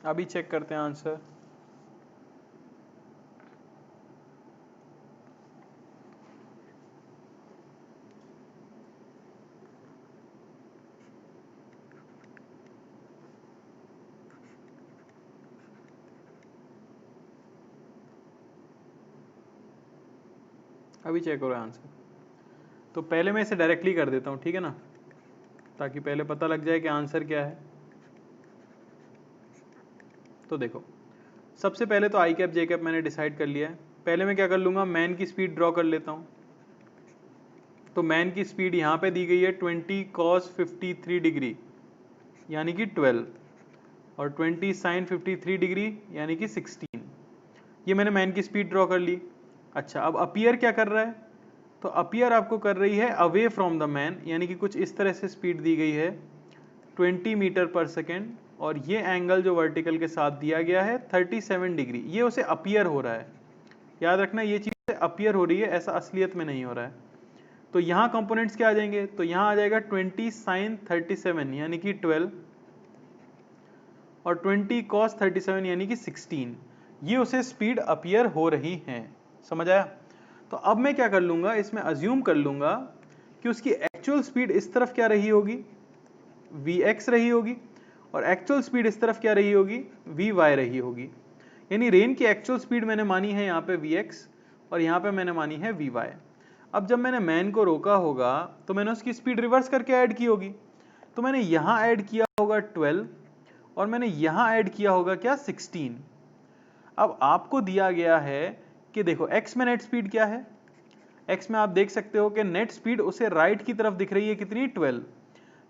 अभी चेक करते हैं आंसर। अभी चेक करो आंसर। तो पहले मैं इसे डायरेक्टली कर देता हूँ, ठीक है ना, ताकि पहले पता लग जाए कि आंसर क्या है। तो देखो, सबसे पहले तो आई कैप जे कैप मैंने डिसाइड कर लिया है। पहले मैं क्या कर लूँगा, मैन की स्पीड ड्रॉ कर लेता हूँ। तो मैन की स्पीड यहाँ पे दी गई है 20 cos 53 डिग्री यानी कि 12 और 20 sin 53 डिग्री यानी कि 16। ये मैंने मैन की स्पीड ड्रॉ कर ली। अच्छा, अब अपीयर क्या कर रहा है? तो अपीयर आपको कर रही है अवे फ्रॉम द मैन, यानी कि कुछ इस तरह से स्पीड दी गई है 20 मीटर पर सेकेंड, और ये एंगल जो वर्टिकल के साथ दिया गया है 37 डिग्री, ये उसे अपीयर हो रहा है। याद रखना ये चीज़ अपीयर हो रही है, ऐसा असलियत में नहीं हो रहा है। तो यहाँ कंपोनेंट्स क्या आ जाएंगे? तो यहाँ आ जाएगा 20 sin 37 यानी कि 12 और 20 cos 37 यानी कि 16। ये उसे स्पीड अपीयर हो रही है। समझ आया? तो अब मैं क्या कर लूंगा, इसमें अज्यूम कर लूंगा कि उसकी एक्चुअल स्पीड इस तरफ क्या रही होगी, Vx रही होगी, और एक्चुअल स्पीड इस तरफ क्या रही होगी, Vy रही होगी। यानी रेन की एक्चुअल स्पीड मैंने मानी है यहाँ पे Vx और यहाँ पे मैंने मानी है Vy। अब जब मैंने मैन को रोका होगा तो मैंने उसकी स्पीड रिवर्स करके ऐड की होगी। तो मैंने यहाँ ऐड किया होगा 12 और मैंने यहाँ ऐड किया होगा क्या, 16। अब आपको दिया गया है कि देखो x में नेट स्पीड क्या है, x में आप देख सकते हो कि नेट स्पीड उसे राइट की तरफ दिख रही है कितनी, 12,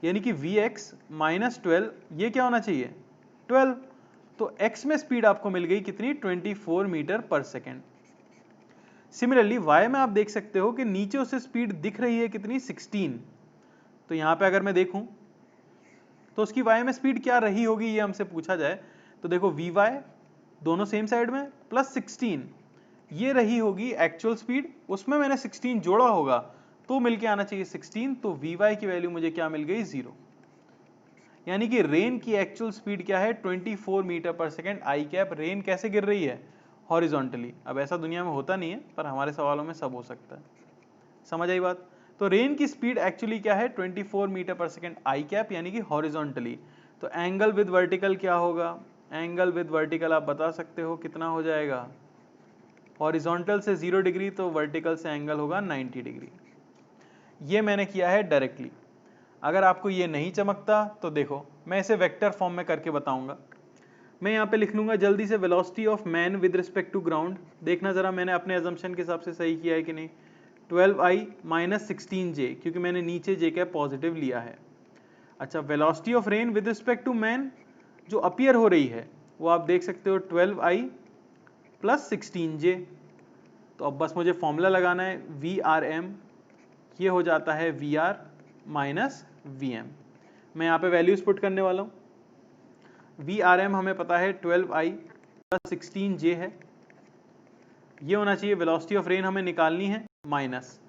यानी कि Vx माइनस 12, ये क्या होना चाहिए, 12। तो x में स्पीड आपको मिल गई कितनी, 24 मीटर पर सेकेंड। सिमिलरली y में आप देख सकते हो कि नीचे उसे स्पीड दिख रही है कितनी, 16। तो यहां पे अगर मैं देखूं तो उसकी y में स्पीड क्या रही होगी, ये हमसे पूछा जाए तो देखो Vy दोनों सेम साइड में प्लस 16, ये रही होगी एक्चुअल स्पीड, उसमें मैंने 16 जोड़ा होगा तो मिलके आना चाहिए 16। तो Vy की वैल्यू मुझे क्या मिल गई, 0। यानी कि रेन की एक्चुअल स्पीड क्या है, 24 मीटर पर सेकेंड आई कैप। रेन कैसे गिर रही है, हॉरिजॉन्टली। अब ऐसा दुनिया में होता नहीं है पर हमारे सवालों में सब हो सकता है। समझ आई बात? तो रेन की स्पीड एक्चुअली क्या है, 24 मीटर पर सेकेंड आई कैप, यानी कि हॉरिजॉन्टली। तो एंगल विद वर्टिकल क्या होगा, एंगल विद वर्टिकल आप बता सकते हो कितना हो जाएगा, हॉरिजॉन्टल से 0 डिग्री तो वर्टिकल से एंगल होगा 90 डिग्री। ये मैंने किया है डायरेक्टली। अगर आपको ये नहीं चमकता तो देखो मैं इसे वेक्टर फॉर्म में करके बताऊंगा। मैं यहाँ पे लिख लूंगा जल्दी से, velocity of man with respect to ground. देखना जरा मैंने अपने अजम्पशन के हिसाब से सही किया है कि नहीं। 12i माइनस 16j, क्योंकि मैंने नीचे j का पॉजिटिव लिया है। अच्छा, velocity of rain with respect to man जो अपीयर हो रही है वो आप देख सकते हो 12i प्लस 16j। तो अब बस मुझे फॉर्मूला लगाना है, VRM, ये हो जाता है VR माइनस VM। मैं यहाँ पे वैल्यूज पुट करने वाला हूँ। VRM हमें पता है 12i प्लस 16j है, ये होना चाहिए। वेलोसिटी ऑफ रेन हमें निकालनी है, माइनस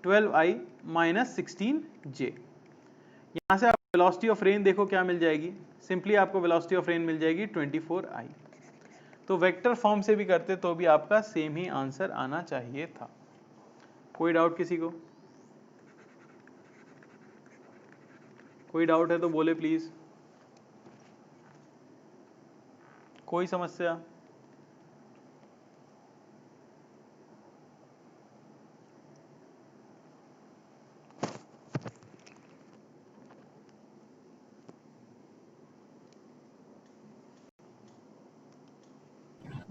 12i माइनस 16j। यहाँ से आप वेलोसिटी ऑफ रेन देखो क्या मिल जाएगी, सिंपली आपको वेलोसिटी ऑफ रेन मिल जाएगी 24i। तो वेक्टर फॉर्म से भी करते तो भी आपका सेम ही आंसर आना चाहिए था। कोई डाउट किसी को? कोई डाउट है तो बोले प्लीज। कोई समस्या?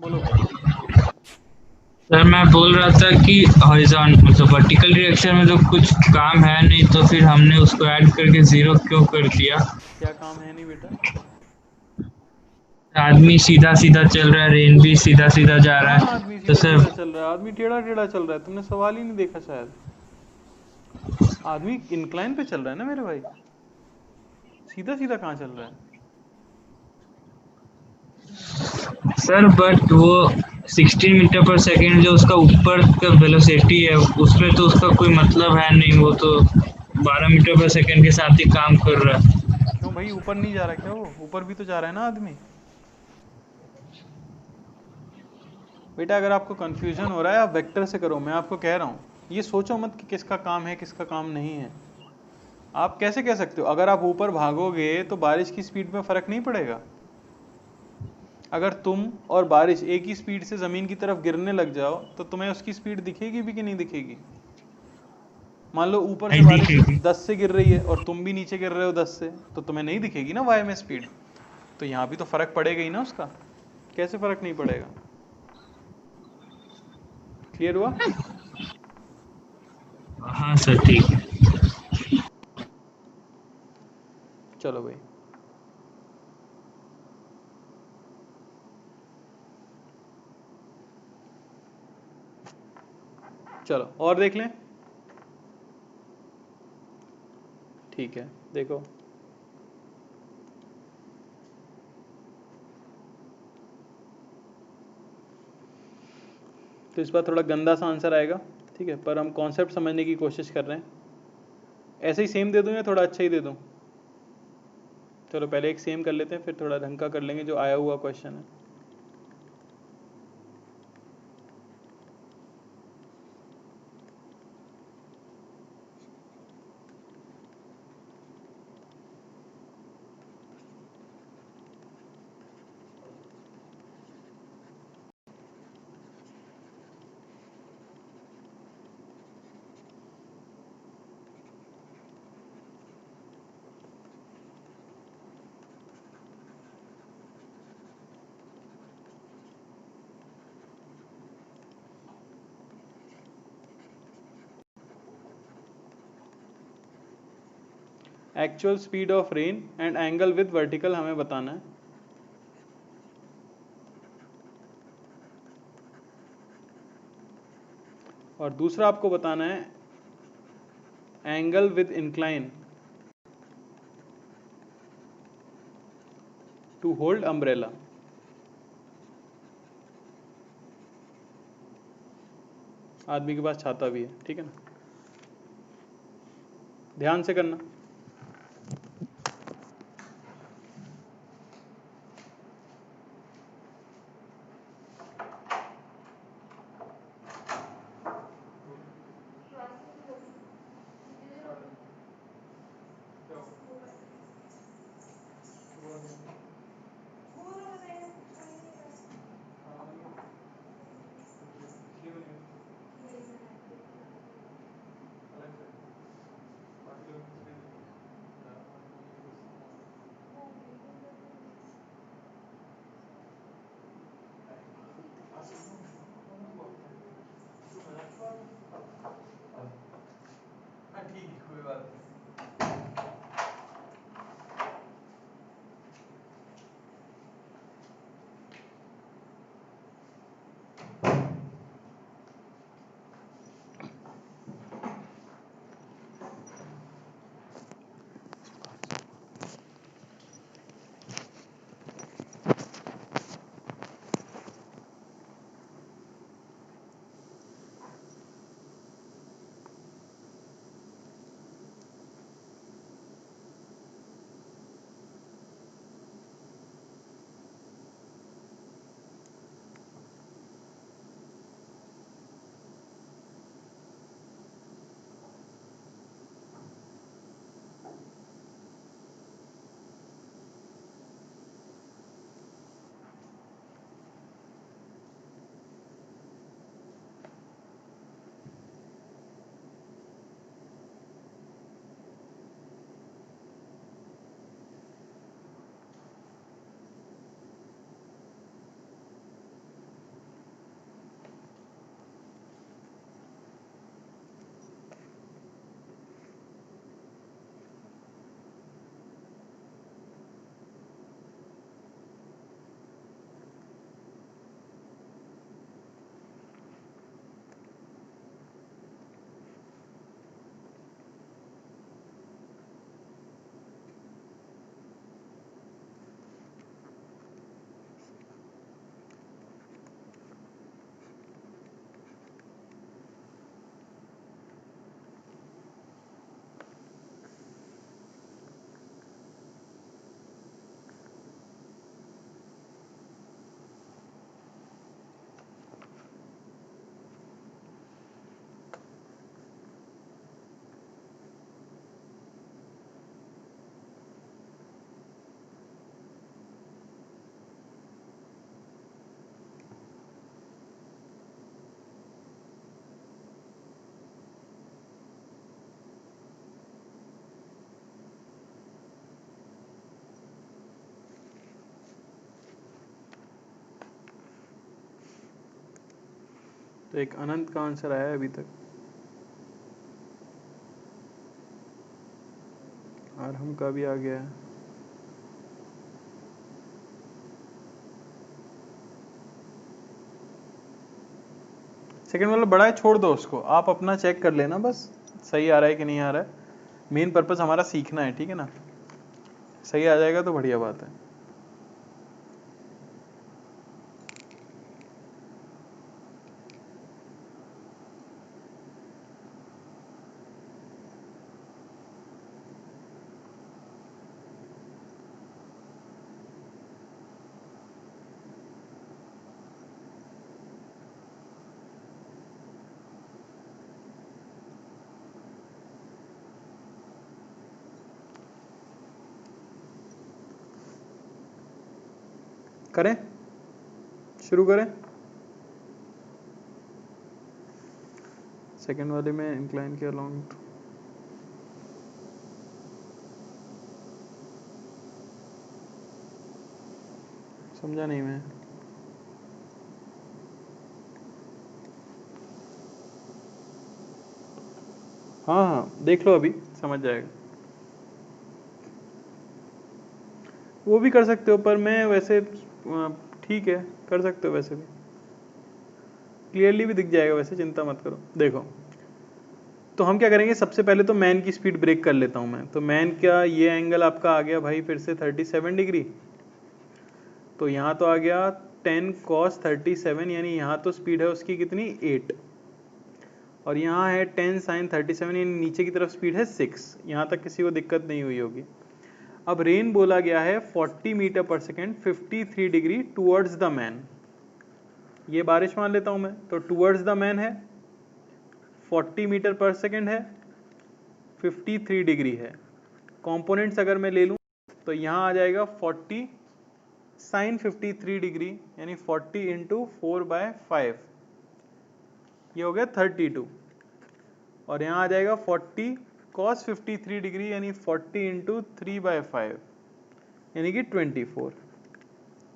बोलो भाई। सर मैं बोल रहा था कि हॉरिजॉन्टल मतलब वर्टिकल डायरेक्शन में तो कुछ काम है नहीं, तो फिर हमने उसको ऐड करके 0 क्यों कर दिया? क्या काम है नहीं बेटा? आदमी सीधा सीधा चल रहा है, रेन भी सीधा सीधा जा रहा कहाँ है, आदमी तो सीधा सर सीधा चल रहा है, आदमी टेढ़ा टेढ़ा चल रहा है, तुमने सवाल ही नहीं देखा शायद। आदमी इंक्लाइन पे चल रहा है ना मेरे भाई, सीधा सीधा कहाँ चल रहा है? सर बट वो 16 मीटर पर सेकेंड जो उसका ऊपर का वेलोसिटी है उसमें तो उसका कोई मतलब है नहीं, वो तो 12 मीटर पर सेकेंड के साथ ही काम कर रहा है। क्यों भाई, ऊपर नहीं जा रहा क्या? वो ऊपर भी तो जा रहा है ना आदमी। बेटा अगर आपको कंफ्यूजन हो रहा है आप वेक्टर से करो, मैं आपको कह रहा हूँ ये सोचो मत कि किसका काम है किसका काम नहीं है। आप कैसे कह सकते हो, अगर आप ऊपर भागोगे तो बारिश की स्पीड में फर्क नहीं पड़ेगा। अगर तुम और बारिश एक ही स्पीड से जमीन की तरफ गिरने लग जाओ तो तुम्हें उसकी स्पीड दिखेगी भी कि नहीं दिखेगी? मान लो ऊपर से नहीं बारिश दिखेगी। 10 से गिर रही है और तुम भी नीचे गिर रहे हो 10 से, तो तुम्हें नहीं दिखेगी ना वाई में स्पीड। तो यहाँ भी तो फर्क पड़ेगा ही ना उसका। कैसे फर्क नहीं पड़ेगा? क्लियर हुआ? हाँ सर ठीक है। चलो भाई, चलो और देख लें। ठीक है, देखो तो इस बार थोड़ा गंदा सा आंसर आएगा, ठीक है, पर हम कॉन्सेप्ट समझने की कोशिश कर रहे हैं। ऐसे ही सेम दे दूं या थोड़ा अच्छा ही दे दूं? चलो पहले एक सेम कर लेते हैं, फिर थोड़ा ढंग का कर लेंगे जो आया हुआ क्वेश्चन है। Actual speed of rain and angle with vertical हमें बताना है। और दूसरा आपको बताना है angle with incline to hold umbrella. आदमी के पास छाता भी है, ठीक है ना, ध्यान से करना। हाँ ठीक है, कोई बात नहीं। तो एक अनंत का आंसर आया है अभी तक। अरहम का भी आ गया है। सेकंड वाला बड़ा है, छोड़ दो उसको, आप अपना चेक कर लेना बस सही आ रहा है कि नहीं आ रहा है। मेन पर्पस हमारा सीखना है, ठीक है ना। सही आ जाएगा तो बढ़िया बात है। करें, शुरू करें। सेकंड वाले में इंक्लाइन के अलोंग, समझा नहीं मैं। हाँ हाँ देख लो, अभी समझ जाएगा। वो भी कर सकते हो, पर मैं वैसे ठीक है, कर सकते हो वैसे भी, क्लियरली भी दिख जाएगा वैसे, चिंता मत करो। देखो तो हम क्या करेंगे, सबसे पहले तो मैन की स्पीड ब्रेक कर लेता हूं मैं। तो मैन का ये एंगल आपका आ गया भाई फिर से 37 डिग्री। तो यहाँ तो आ गया 10 cos 37, यानी यहाँ तो स्पीड है उसकी कितनी 8, और यहाँ है 10 sin 37, यानी नीचे की तरफ स्पीड है 6। यहाँ तक किसी को दिक्कत नहीं हुई होगी। अब रेन बोला गया है 40 मीटर पर second 53 degree towards the man. ये बारिश मान लेता हूं मैं, तो टूवर्ड्स द मैन है, 40 मीटर पर सेकेंड है, 53 डिग्री है। कंपोनेंट्स अगर मैं ले लूं तो यहाँ आ जाएगा 40 साइन 53 डिग्री, यानी 40 इंटू 4/5, ये हो गया 32। और यहाँ आ जाएगा 40 cos 53 डिग्री, यानी 40 इंटू 3/5, यानी कि 24।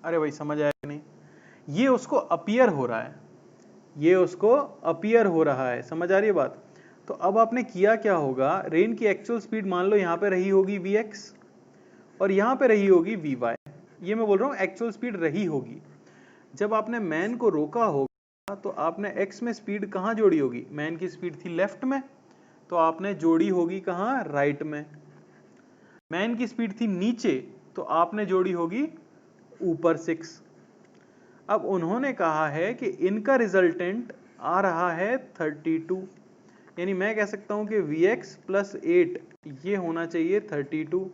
अरे भाई समझ आया कि नहीं? ये उसको अपीयर हो रहा है, ये उसको अपीयर हो रहा है, समझ आ रही है बात। तो अब आपने किया क्या होगा, रेन की एक्चुअल स्पीड मान लो यहाँ पे रही होगी vx, और यहाँ पे रही होगी vy। ये मैं बोल रहा हूँ एक्चुअल स्पीड रही होगी। जब आपने मैन को रोका होगा तो आपने x में स्पीड कहाँ जोड़ी होगी, मैन की स्पीड थी लेफ्ट में, तो आपने जोड़ी होगी कहाँ, राइट में। मैन की स्पीड थी नीचे, तो आपने जोड़ी होगी ऊपर 6। अब उन्होंने कहा है कि इनका रिजल्टेंट आ रहा है 32, यानी मैं कह सकता हूं कि Vx प्लस 8 ये होना चाहिए 32।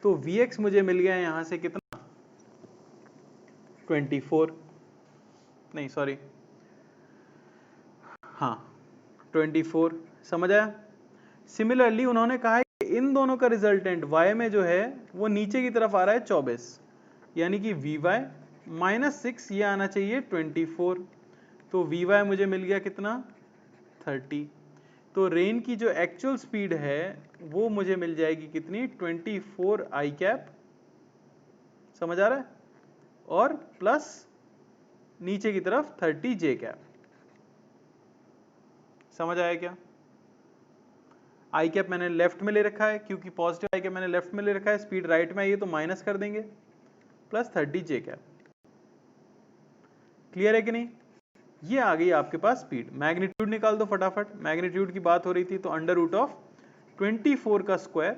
तो Vx मुझे मिल गया यहां से कितना, 24, नहीं सॉरी, हाँ 24, समझ आया। सिमिलरली उन्होंने कहा है कि इन दोनों का रिजल्टेंट y में जो है वो नीचे की तरफ आ रहा है 24, यानी कि Vy माइनस 6 ये आना चाहिए 24। तो Vy मुझे मिल गया कितना, 30। तो रेन की जो एक्चुअल स्पीड है वो मुझे मिल जाएगी कितनी, 24 आई कैप, समझ आ रहा है, और प्लस नीचे की तरफ 30 जे कैप। समझ आया क्या? आई कैप मैंने लेफ्ट में ले रखा है, क्योंकि पॉजिटिव आई कैप मैंने लेफ्ट में ले रखा है, स्पीड राइट में आई है तो माइनस कर देंगे, प्लस 30 जे कैप। क्लियर है कि नहीं? ये आ गई आपके पास स्पीड। मैग्नीट्यूड निकाल दो फटाफट, मैग्नीट्यूड की बात हो रही थी, तो अंडर रूट ऑफ 24 का स्क्वायर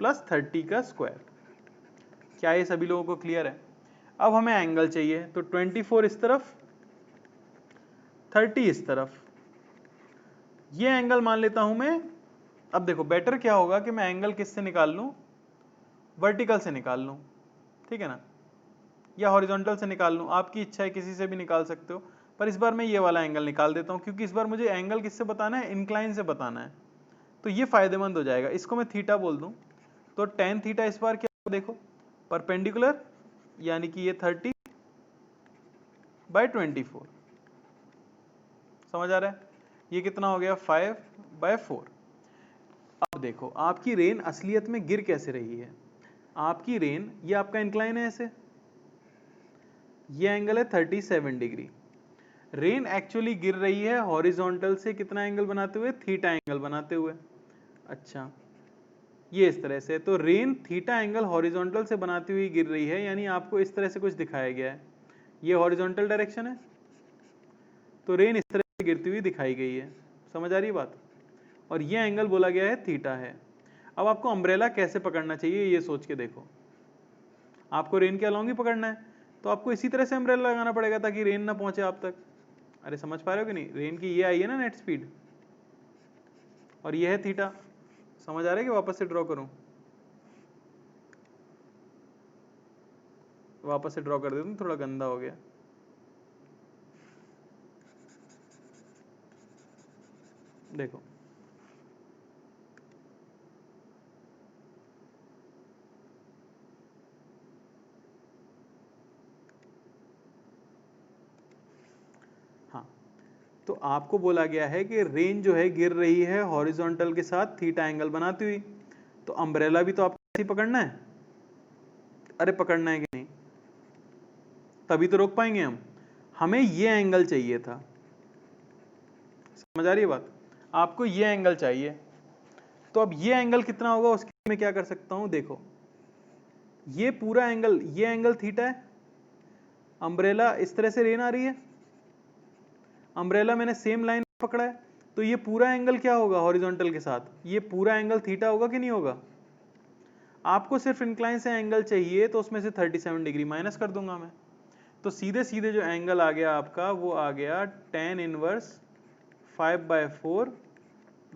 प्लस 30 का स्क्वायर। क्या ये सभी लोगों को क्लियर है? अब हमें एंगल चाहिए, तो 24 इस तरफ, 30 इस तरफ, ये एंगल मान लेता हूं मैं। अब देखो बेटर क्या होगा कि मैं एंगल किससे निकाल लूं, वर्टिकल से निकाल लूं, ठीक है ना, या हॉरिजॉन्टल से निकाल लूं, आपकी इच्छा है, किसी से भी निकाल सकते हो। पर इस बार मैं ये वाला एंगल निकाल देता हूं, क्योंकि इस बार मुझे एंगल किससे बताना है, इंक्लाइन से बताना है, तो ये फायदेमंद हो जाएगा। इसको मैं थीटा बोल दूं, तो टेन थीटा इस बार क्या, देखो परपेंडिकुलर, यानी कि ये 30/24, समझ आ रहा है। ये कितना हो गया, 5/4। अब देखो आपकी रेन असलियत में गिर कैसे रही है। आपकी रेन, ये आपका इंक्लाइन है ऐसे, ये एंगल है 37 डिग्री। रेन एक्चुअली गिर रही है हॉरिजॉन्टल से कितना एंगल बनाते हुए, थीटा एंगल बनाते हुए। अच्छा ये इस तरह से, तो रेन थीटा एंगल हॉरिजॉन्टल से बनाती हुई गिर रही है, यानी आपको इस तरह से कुछ दिखाया गया है, ये हॉरिजॉन्टल डायरेक्शन है, तो रेन इस तरह से गिरती हुई दिखाई गई है। समझ आ रही है बात? और ये एंगल बोला गया है थीटा है। अब आपको अम्ब्रेला कैसे पकड़ना चाहिए ये सोच के देखो। आपको रेन के अलोंग ही पकड़ना है, तो आपको इसी तरह से अम्ब्रेला लगाना पड़ेगा ताकि रेन ना पहुंचे आप तक। अरे समझ पा रहे हो कि नहीं? रेन की ये आई है ना नेट स्पीड, और ये है थीटा। समझ आ रहा है कि वापस से ड्रॉ करूं? वापस से ड्रॉ कर देता हूं, थोड़ा गंदा हो गया। देखो हाँ, तो आपको बोला गया है कि रेन जो है गिर रही है हॉरिजॉन्टल के साथ थीटा एंगल बनाती हुई, तो अम्ब्रेला भी तो आपको ऐसे ही पकड़ना है। अरे पकड़ना है कि नहीं? तभी तो रोक पाएंगे हम। हमें ये एंगल चाहिए था। समझ आ रही है बात? आपको ये एंगल चाहिए, तो अब ये एंगल कितना होगा उसके लिए मैं क्या कर सकता हूं, देखो ये पूरा एंगल, ये एंगल थीटा है, अम्ब्रेला इस तरह से रेन आ रही है, अम्ब्रेला मैंने सेम लाइन पकड़ा है, तो ये पूरा एंगल क्या होगा हॉरिजॉन्टल के साथ? ये पूरा एंगल थीटा होगा कि नहीं होगा? आपको सिर्फ इंक्लाइन से एंगल चाहिए, तो उसमें से 37 डिग्री माइनस कर दूंगा मैं, तो सीधे सीधे जो एंगल आ गया आपका वो आ गया tan इनवर्स 5/4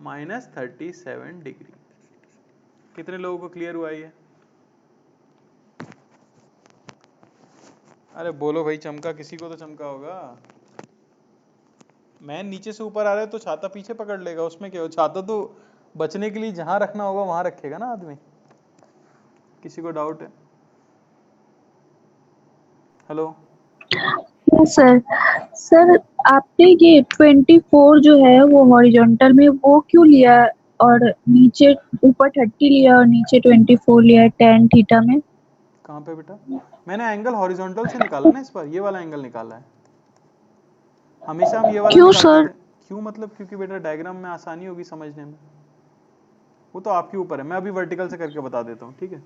माइनस 37 डिग्री। कितने लोगों को क्लियर हुआ ये? अरे बोलो भाई, चमका? किसी को तो चमका होगा। मैं नीचे से ऊपर आ रहा है तो छाता पीछे पकड़ लेगा, उसमें क्या हो? छाता तो बचने के लिए जहां रखना होगा वहां रखेगा ना आदमी। किसी को डाउट है? हेलो? सर सर आपने ये 24 जो है वो हॉरिजॉन्टल में वो क्यों लिया, और नीचे ऊपर 30 लिया और नीचे 24 लिया है tan थीटा में? कहाँ पे बेटा? मैंने एंगल हॉरिजॉन्टल से निकाला ना, इस बार ये वाला एंगल निकाला है। हमेशा हम ये वाला क्यों निकालते सर? थे। क्यों मतलब? क्योंकि बेटा डायग्राम में आसानी होगी समझने में। वो तो आपके ऊपर है, मैं अभी वर्टिकल से करके बता देता हूँ, ठीक है?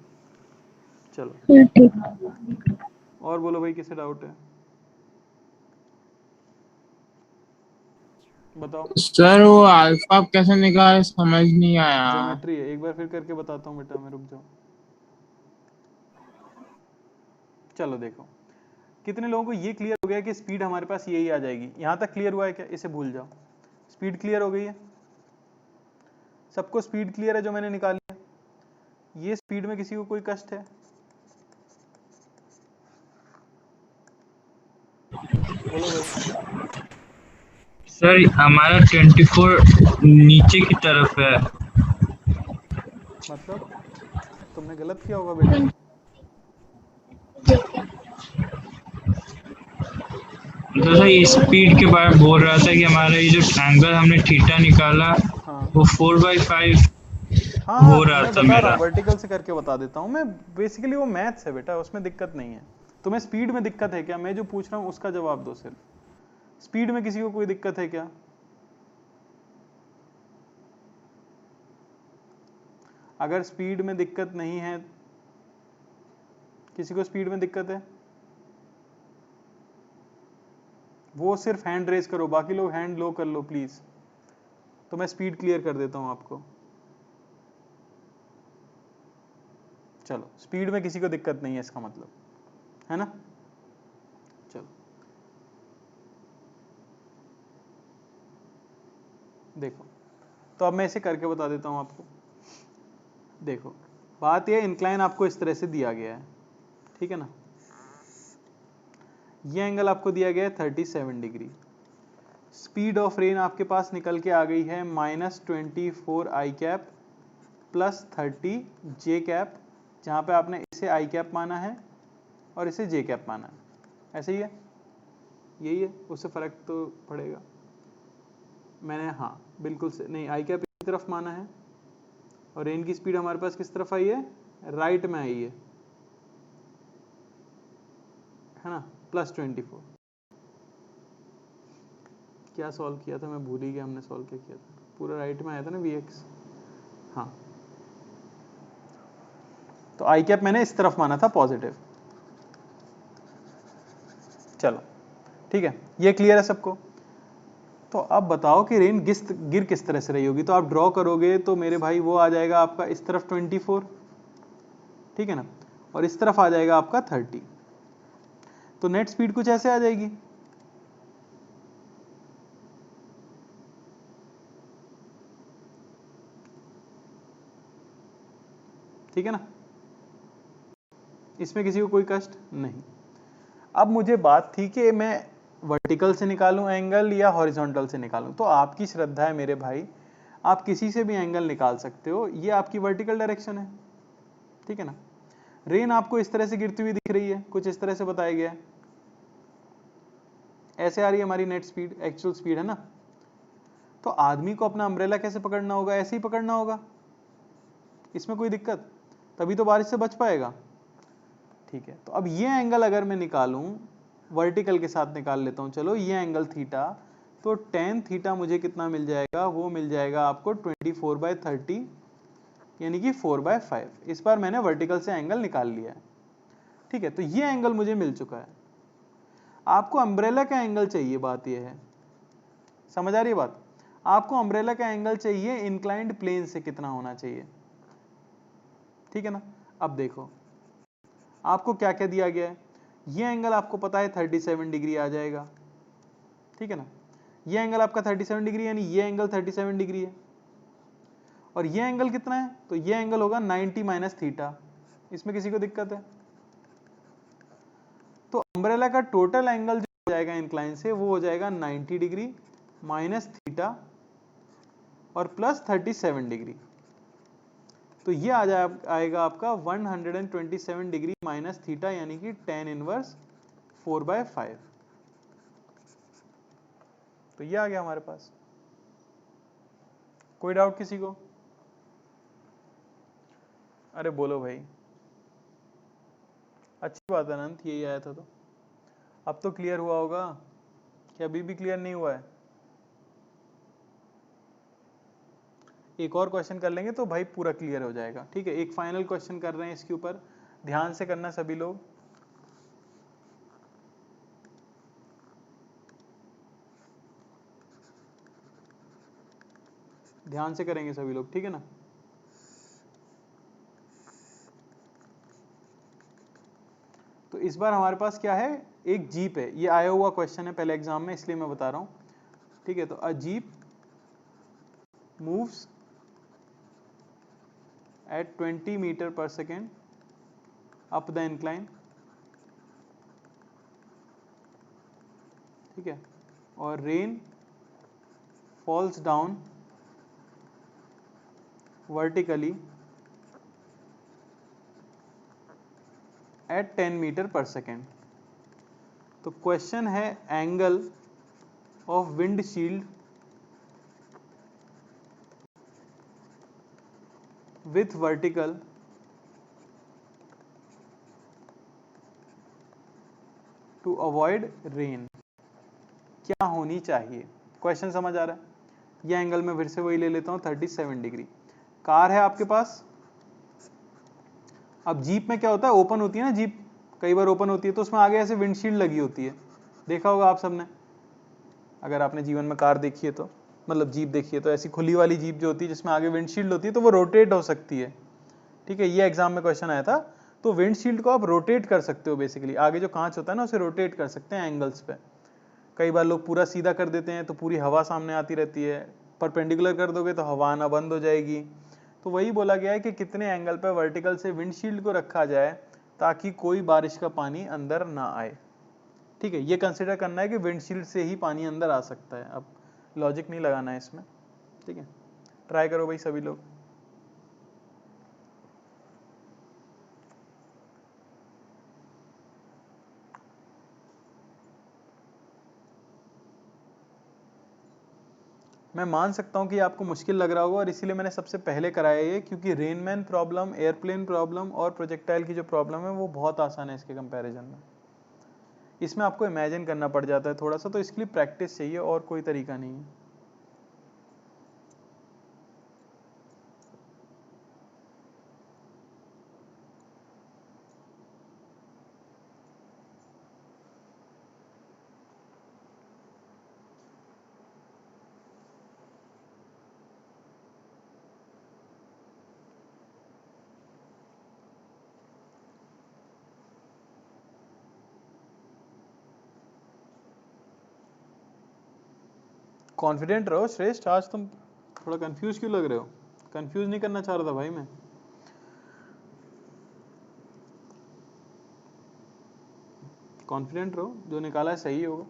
चलो ठीक। और बोलो भाई, किसे डाउट है? बताओ। सर वो अल्फा कैसे निकाले समझ नहीं आया। ज्योमेट्री है, एक बार फिर करके बताता हूँ बेटा, मैं रुक जाओ। चलो देखो, कितने लोगों को ये क्लियर हो गया कि स्पीड हमारे पास यही आ जाएगी? यहां तक क्लियर हुआ है क्या? इसे भूल जाओ। स्पीड क्लियर हो गई है? सबको स्पीड क्लियर है जो मैंने निकाली है? ये स्पीड में किसी को कोई कष्ट है? बोलो भाई। सर हमारा 24 नीचे की तरफ है। मतलब तुमने गलत किया होगा बेटा। तो सर ये स्पीड के बारे में बोल रहा था कि हमारा ये जो एंगल हमने थीटा निकाला हाँ वो 4/5 हाँ हो हाँ, रहा मैं था बता रहा मेरा। हूँ, वर्टिकल से करके बता देता हूँ मैं। बेसिकली वो मैथ्स है बेटा, उसमें दिक्कत नहीं है। तुम्हें स्पीड में दिक्कत है क्या? मैं जो पूछ रहा हूँ उसका जवाब दो सिर्फ। स्पीड में किसी को कोई दिक्कत है क्या? अगर स्पीड में दिक्कत नहीं है, किसी को स्पीड में दिक्कत है वो सिर्फ हैंड रेज करो, बाकी लोग हैंड लो कर लो प्लीज, तो मैं स्पीड क्लियर कर देता हूं आपको। चलो, स्पीड में किसी को दिक्कत नहीं है इसका मतलब, है ना? चलो देखो, तो अब मैं इसे करके बता देता हूं आपको। देखो, बात यह, इंक्लाइन आपको इस तरह से दिया गया है, ठीक है ना? ये एंगल आपको दिया गया है 37 डिग्री। स्पीड ऑफ रेन आपके पास निकल के आ गई है -24 आई कैप प्लस 30 जे कैप, जहाँ पे आपने इसे आई कैप माना है और इसे जे कैप माना है। ऐसे ही है, यही है, उससे फर्क तो पड़ेगा। मैंने हाँ बिल्कुल से नहीं, आई कैप इस तरफ माना है और रेन की स्पीड हमारे पास किस तरफ आई है? राइट में आई है ना? +24। क्या सॉल्व किया था मैं भूल ही गया, हमने सॉल्व क्या किया था? पूरा राइट में आया था ना Vx। हाँ तो आई कैप मैंने इस तरफ माना था पॉजिटिव। चलो ठीक है, ये क्लियर है सबको। तो अब बताओ कि रेन गिर किस तरह से रही होगी। तो आप ड्रॉ करोगे तो मेरे भाई वो आ जाएगा आपका इस तरफ 24, ठीक है ना, और इस तरफ आ जाएगा आपका 30। तो नेट स्पीड कुछ ऐसे आ जाएगी। ठीक है ना, इसमें किसी को कोई कष्ट नहीं। अब मुझे बात थी कि मैं वर्टिकल से निकालूं एंगल या हॉरिजॉन्टल से निकालूं। तो आपकी श्रद्धा है मेरे भाई, आप किसी से भी एंगल निकाल सकते हो। ये आपकी वर्टिकल डायरेक्शन है, ठीक है ना। रेन आपको इस तरह से गिरती हुई दिख रही है, कुछ इस तरह से बताया गया है, ऐसे आ रही है हमारी नेट स्पीड, एक्चुअल स्पीड है ना। तो आदमी को अपना अम्ब्रेला कैसे पकड़ना होगा, ऐसे ही पकड़ना होगा, इसमें कोई दिक्कत, तभी तो बारिश से बच पाएगा। ठीक है, तो अब ये एंगल अगर मैं निकालूं, वर्टिकल के साथ निकाल लेता हूं, चलो ये एंगल थीटा, तो टेन थीटा मुझे कितना मिल जाएगा, वो मिल जाएगा आपको 24/30 यानी कि 4/5। इस बार मैंने वर्टिकल से एंगल निकाल लिया है, ठीक है। तो ये एंगल मुझे मिल चुका है। आपको अम्ब्रेला का एंगल चाहिए, बात यह है, समझ आ रही है बात। आपको अम्ब्रेला का एंगल चाहिए इंक्लाइंड प्लेन से कितना होना चाहिए, ठीक है ना। अब देखो आपको क्या क्या दिया गया है। ये एंगल आपको पता है 37 डिग्री आ जाएगा, ठीक है ना। ये एंगल आपका 37 डिग्री, यानी ये एंगल 37 डिग्री है। और ये एंगल कितना है, तो ये एंगल होगा 90 माइनस थीटा। इसमें किसी को दिक्कत है। तो अम्ब्रेला का टोटल एंगल जो हो जाएगा इंक्लाइन से, वो हो जाएगा 90 डिग्री माइनस थीटा और प्लस 37 डिग्री। तो ये आएगा आपका 127 डिग्री माइनस थीटा, यानी कि tan इनवर्स 4/5। तो ये आ गया हमारे पास। कोई डाउट किसी को? अरे बोलो भाई, अच्छी बात है अनंत, यही आया था। तो अब तो क्लियर हुआ होगा कि अभी भी क्लियर नहीं हुआ है? एक और क्वेश्चन कर लेंगे तो भाई पूरा क्लियर हो जाएगा, ठीक है। एक फाइनल क्वेश्चन कर रहे हैं इसके ऊपर, ध्यान से करना सभी लोग। ध्यान से करेंगे सभी लोग, ठीक है ना। तो इस बार हमारे पास क्या है, एक जीप है। ये आया हुआ क्वेश्चन है पहले एग्जाम में, इसलिए मैं बता रहा हूं, ठीक है। तो a jeep moves at 20 meter per second up the incline, ठीक है। और rain falls down vertically at 10 meter पर सेकेंड। तो क्वेश्चन है angle of wind shield with vertical to avoid rain क्या होनी चाहिए। क्वेश्चन समझ आ रहा है। यह एंगल मैं फिर से वही ले लेता हूं 37 डिग्री। कार है आपके पास। अब जीप में क्या होता है, ओपन होती है ना जीप, कई बार ओपन होती है तो उसमें आगे ऐसे विंडशील्ड लगी होती है, देखा होगा आप सबने, अगर आपने जीवन में कार देखी है तो, मतलब जीप देखी है तो, ऐसी खुली वाली जीप जो होती है जिसमें आगे विंडशील्ड होती है, तो वो रोटेट हो सकती है, ठीक है। ये एग्जाम में क्वेश्चन आया था। तो विंडशील्ड को आप रोटेट कर सकते हो, बेसिकली आगे जो कांच होता है ना उसे रोटेट कर सकते हैं एंगल्स पे। कई बार लोग पूरा सीधा कर देते हैं तो पूरी हवा सामने आती रहती है, परपेंडिकुलर कर दोगे तो हवा आना बंद हो जाएगी। तो वही बोला गया है कि कितने एंगल पे वर्टिकल से विंडशील्ड को रखा जाए ताकि कोई बारिश का पानी अंदर ना आए, ठीक है। ये कंसिडर करना है कि विंडशील्ड से ही पानी अंदर आ सकता है, अब लॉजिक नहीं लगाना है इसमें, ठीक है। ट्राई करो भाई सभी लोग। मैं मान सकता हूं कि आपको मुश्किल लग रहा होगा, और इसीलिए मैंने सबसे पहले कराया ये, क्योंकि रेनमैन प्रॉब्लम, एयरप्लेन प्रॉब्लम और प्रोजेक्टाइल की जो प्रॉब्लम है वो बहुत आसान है इसके कंपैरिजन में। इसमें आपको इमेजिन करना पड़ जाता है थोड़ा सा, तो इसके लिए प्रैक्टिस चाहिए, और कोई तरीका नहीं है। कॉन्फिडेंट रहो श्रेष्ठ, आज तुम थोड़ा कंफ्यूज क्यों लग रहे हो? कंफ्यूज नहीं करना चाह रहा था भाई मैं। कॉन्फिडेंट रहो, जो निकाला है सही होगा।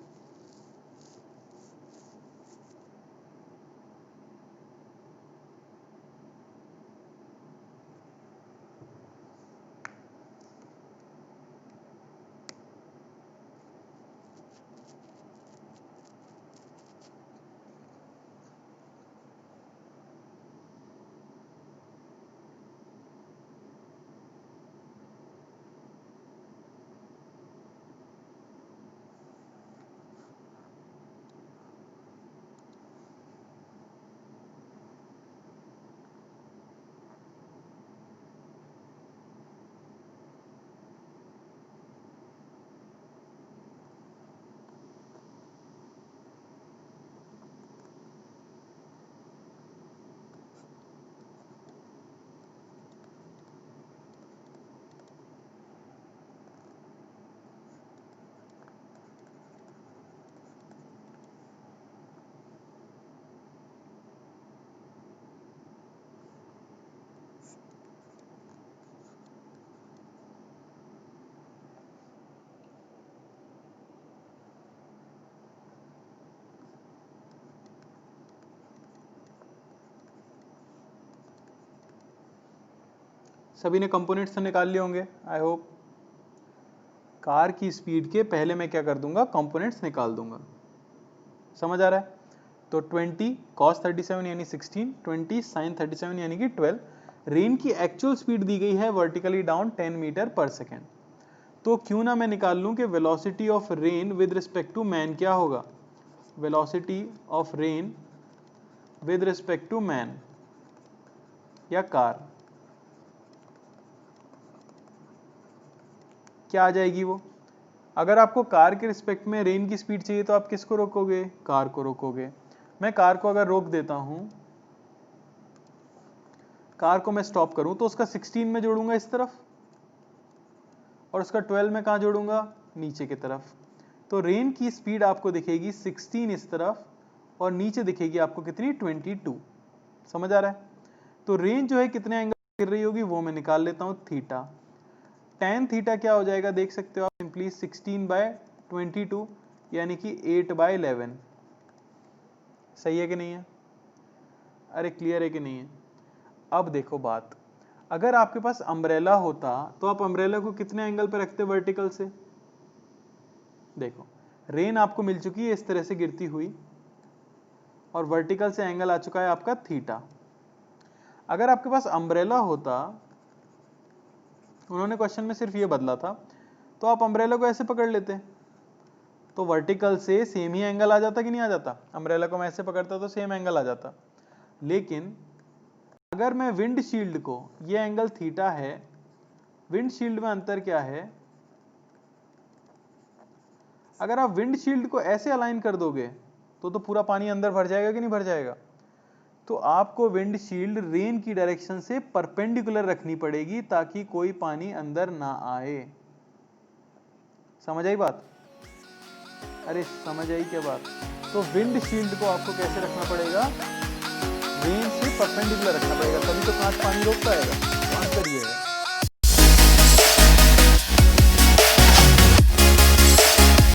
सभी ने कंपोनेंट्स तो निकाल लिए होंगे आई होप। कार की स्पीड के पहले मैं क्या कर दूंगा, कंपोनेंट्स निकाल दूंगा। समझ आ रहा है? तो 20 cos 37 यानी 16, 20 sin 37 यानी कि 12। रेन की एक्चुअल स्पीड दी गई है वर्टिकली डाउन 10 मीटर पर सेकेंड। तो क्यों ना मैं निकाल लूं कि velocity of rain with respect to man क्या होगा। Velocity of rain with respect to man या कार क्या आ जाएगी वो। अगर आपको कार के रिस्पेक्ट में रेन की स्पीड चाहिए तो आप किसको रोकोगे, कार को रोकोगे। मैं कार को अगर रोक देता हूं, कार को मैं स्टॉप करूं तो उसका 16 में जोड़ूंगा इस तरफ और उसका 12 में कहां जोड़ूंगा, नीचे की तरफ। तो रेन की स्पीड आपको दिखेगी 16 इस तरफ और नीचे दिखेगी आपको कितनी, 22। समझ आ रहा है? तो रेन जो है कितने एंगल गिर रही होगी वो मैं निकाल लेता हूं, थीटा। tan थीटा क्या हो जाएगा देख सकते हो आप सिंपली, 16/22 यानी कि 8/11। सही है कि नहीं है? अरे क्लियर है कि नहीं है? अब देखो बात, अगर आपके पास अम्ब्रेला होता तो आप अम्ब्रेला को कितने एंगल पे रखते वर्टिकल से। देखो रेन आपको मिल चुकी है इस तरह से गिरती हुई और वर्टिकल से एंगल आ चुका है आपका थीटा। अगर आपके पास अम्ब्रेला होता, उन्होंने क्वेश्चन में सिर्फ ये बदला था, तो आप अम्ब्रेला को ऐसे पकड़ लेते तो वर्टिकल से सेम ही एंगल आ जाता कि नहीं आ जाता। अम्ब्रेला को मैं ऐसे पकड़ता तो सेम एंगल आ जाता। लेकिन अगर मैं विंड शील्ड को, ये एंगल थीटा है, विंड शील्ड में अंतर क्या है, अगर आप विंड शील्ड को ऐसे अलाइन कर दोगे तो पूरा पानी अंदर भर जाएगा कि नहीं भर जाएगा। तो आपको विंड शील्ड रेन की डायरेक्शन से परपेंडिकुलर रखनी पड़ेगी ताकि कोई पानी अंदर ना आए। समझ आई बात? अरे समझ आई क्या बात? तो विंड शील्ड को आपको कैसे रखना पड़ेगा, रेन से परपेंडिकुलर रखना पड़ेगा, तभी तो कांच पानी रोक पाएगा। आंसर ये है।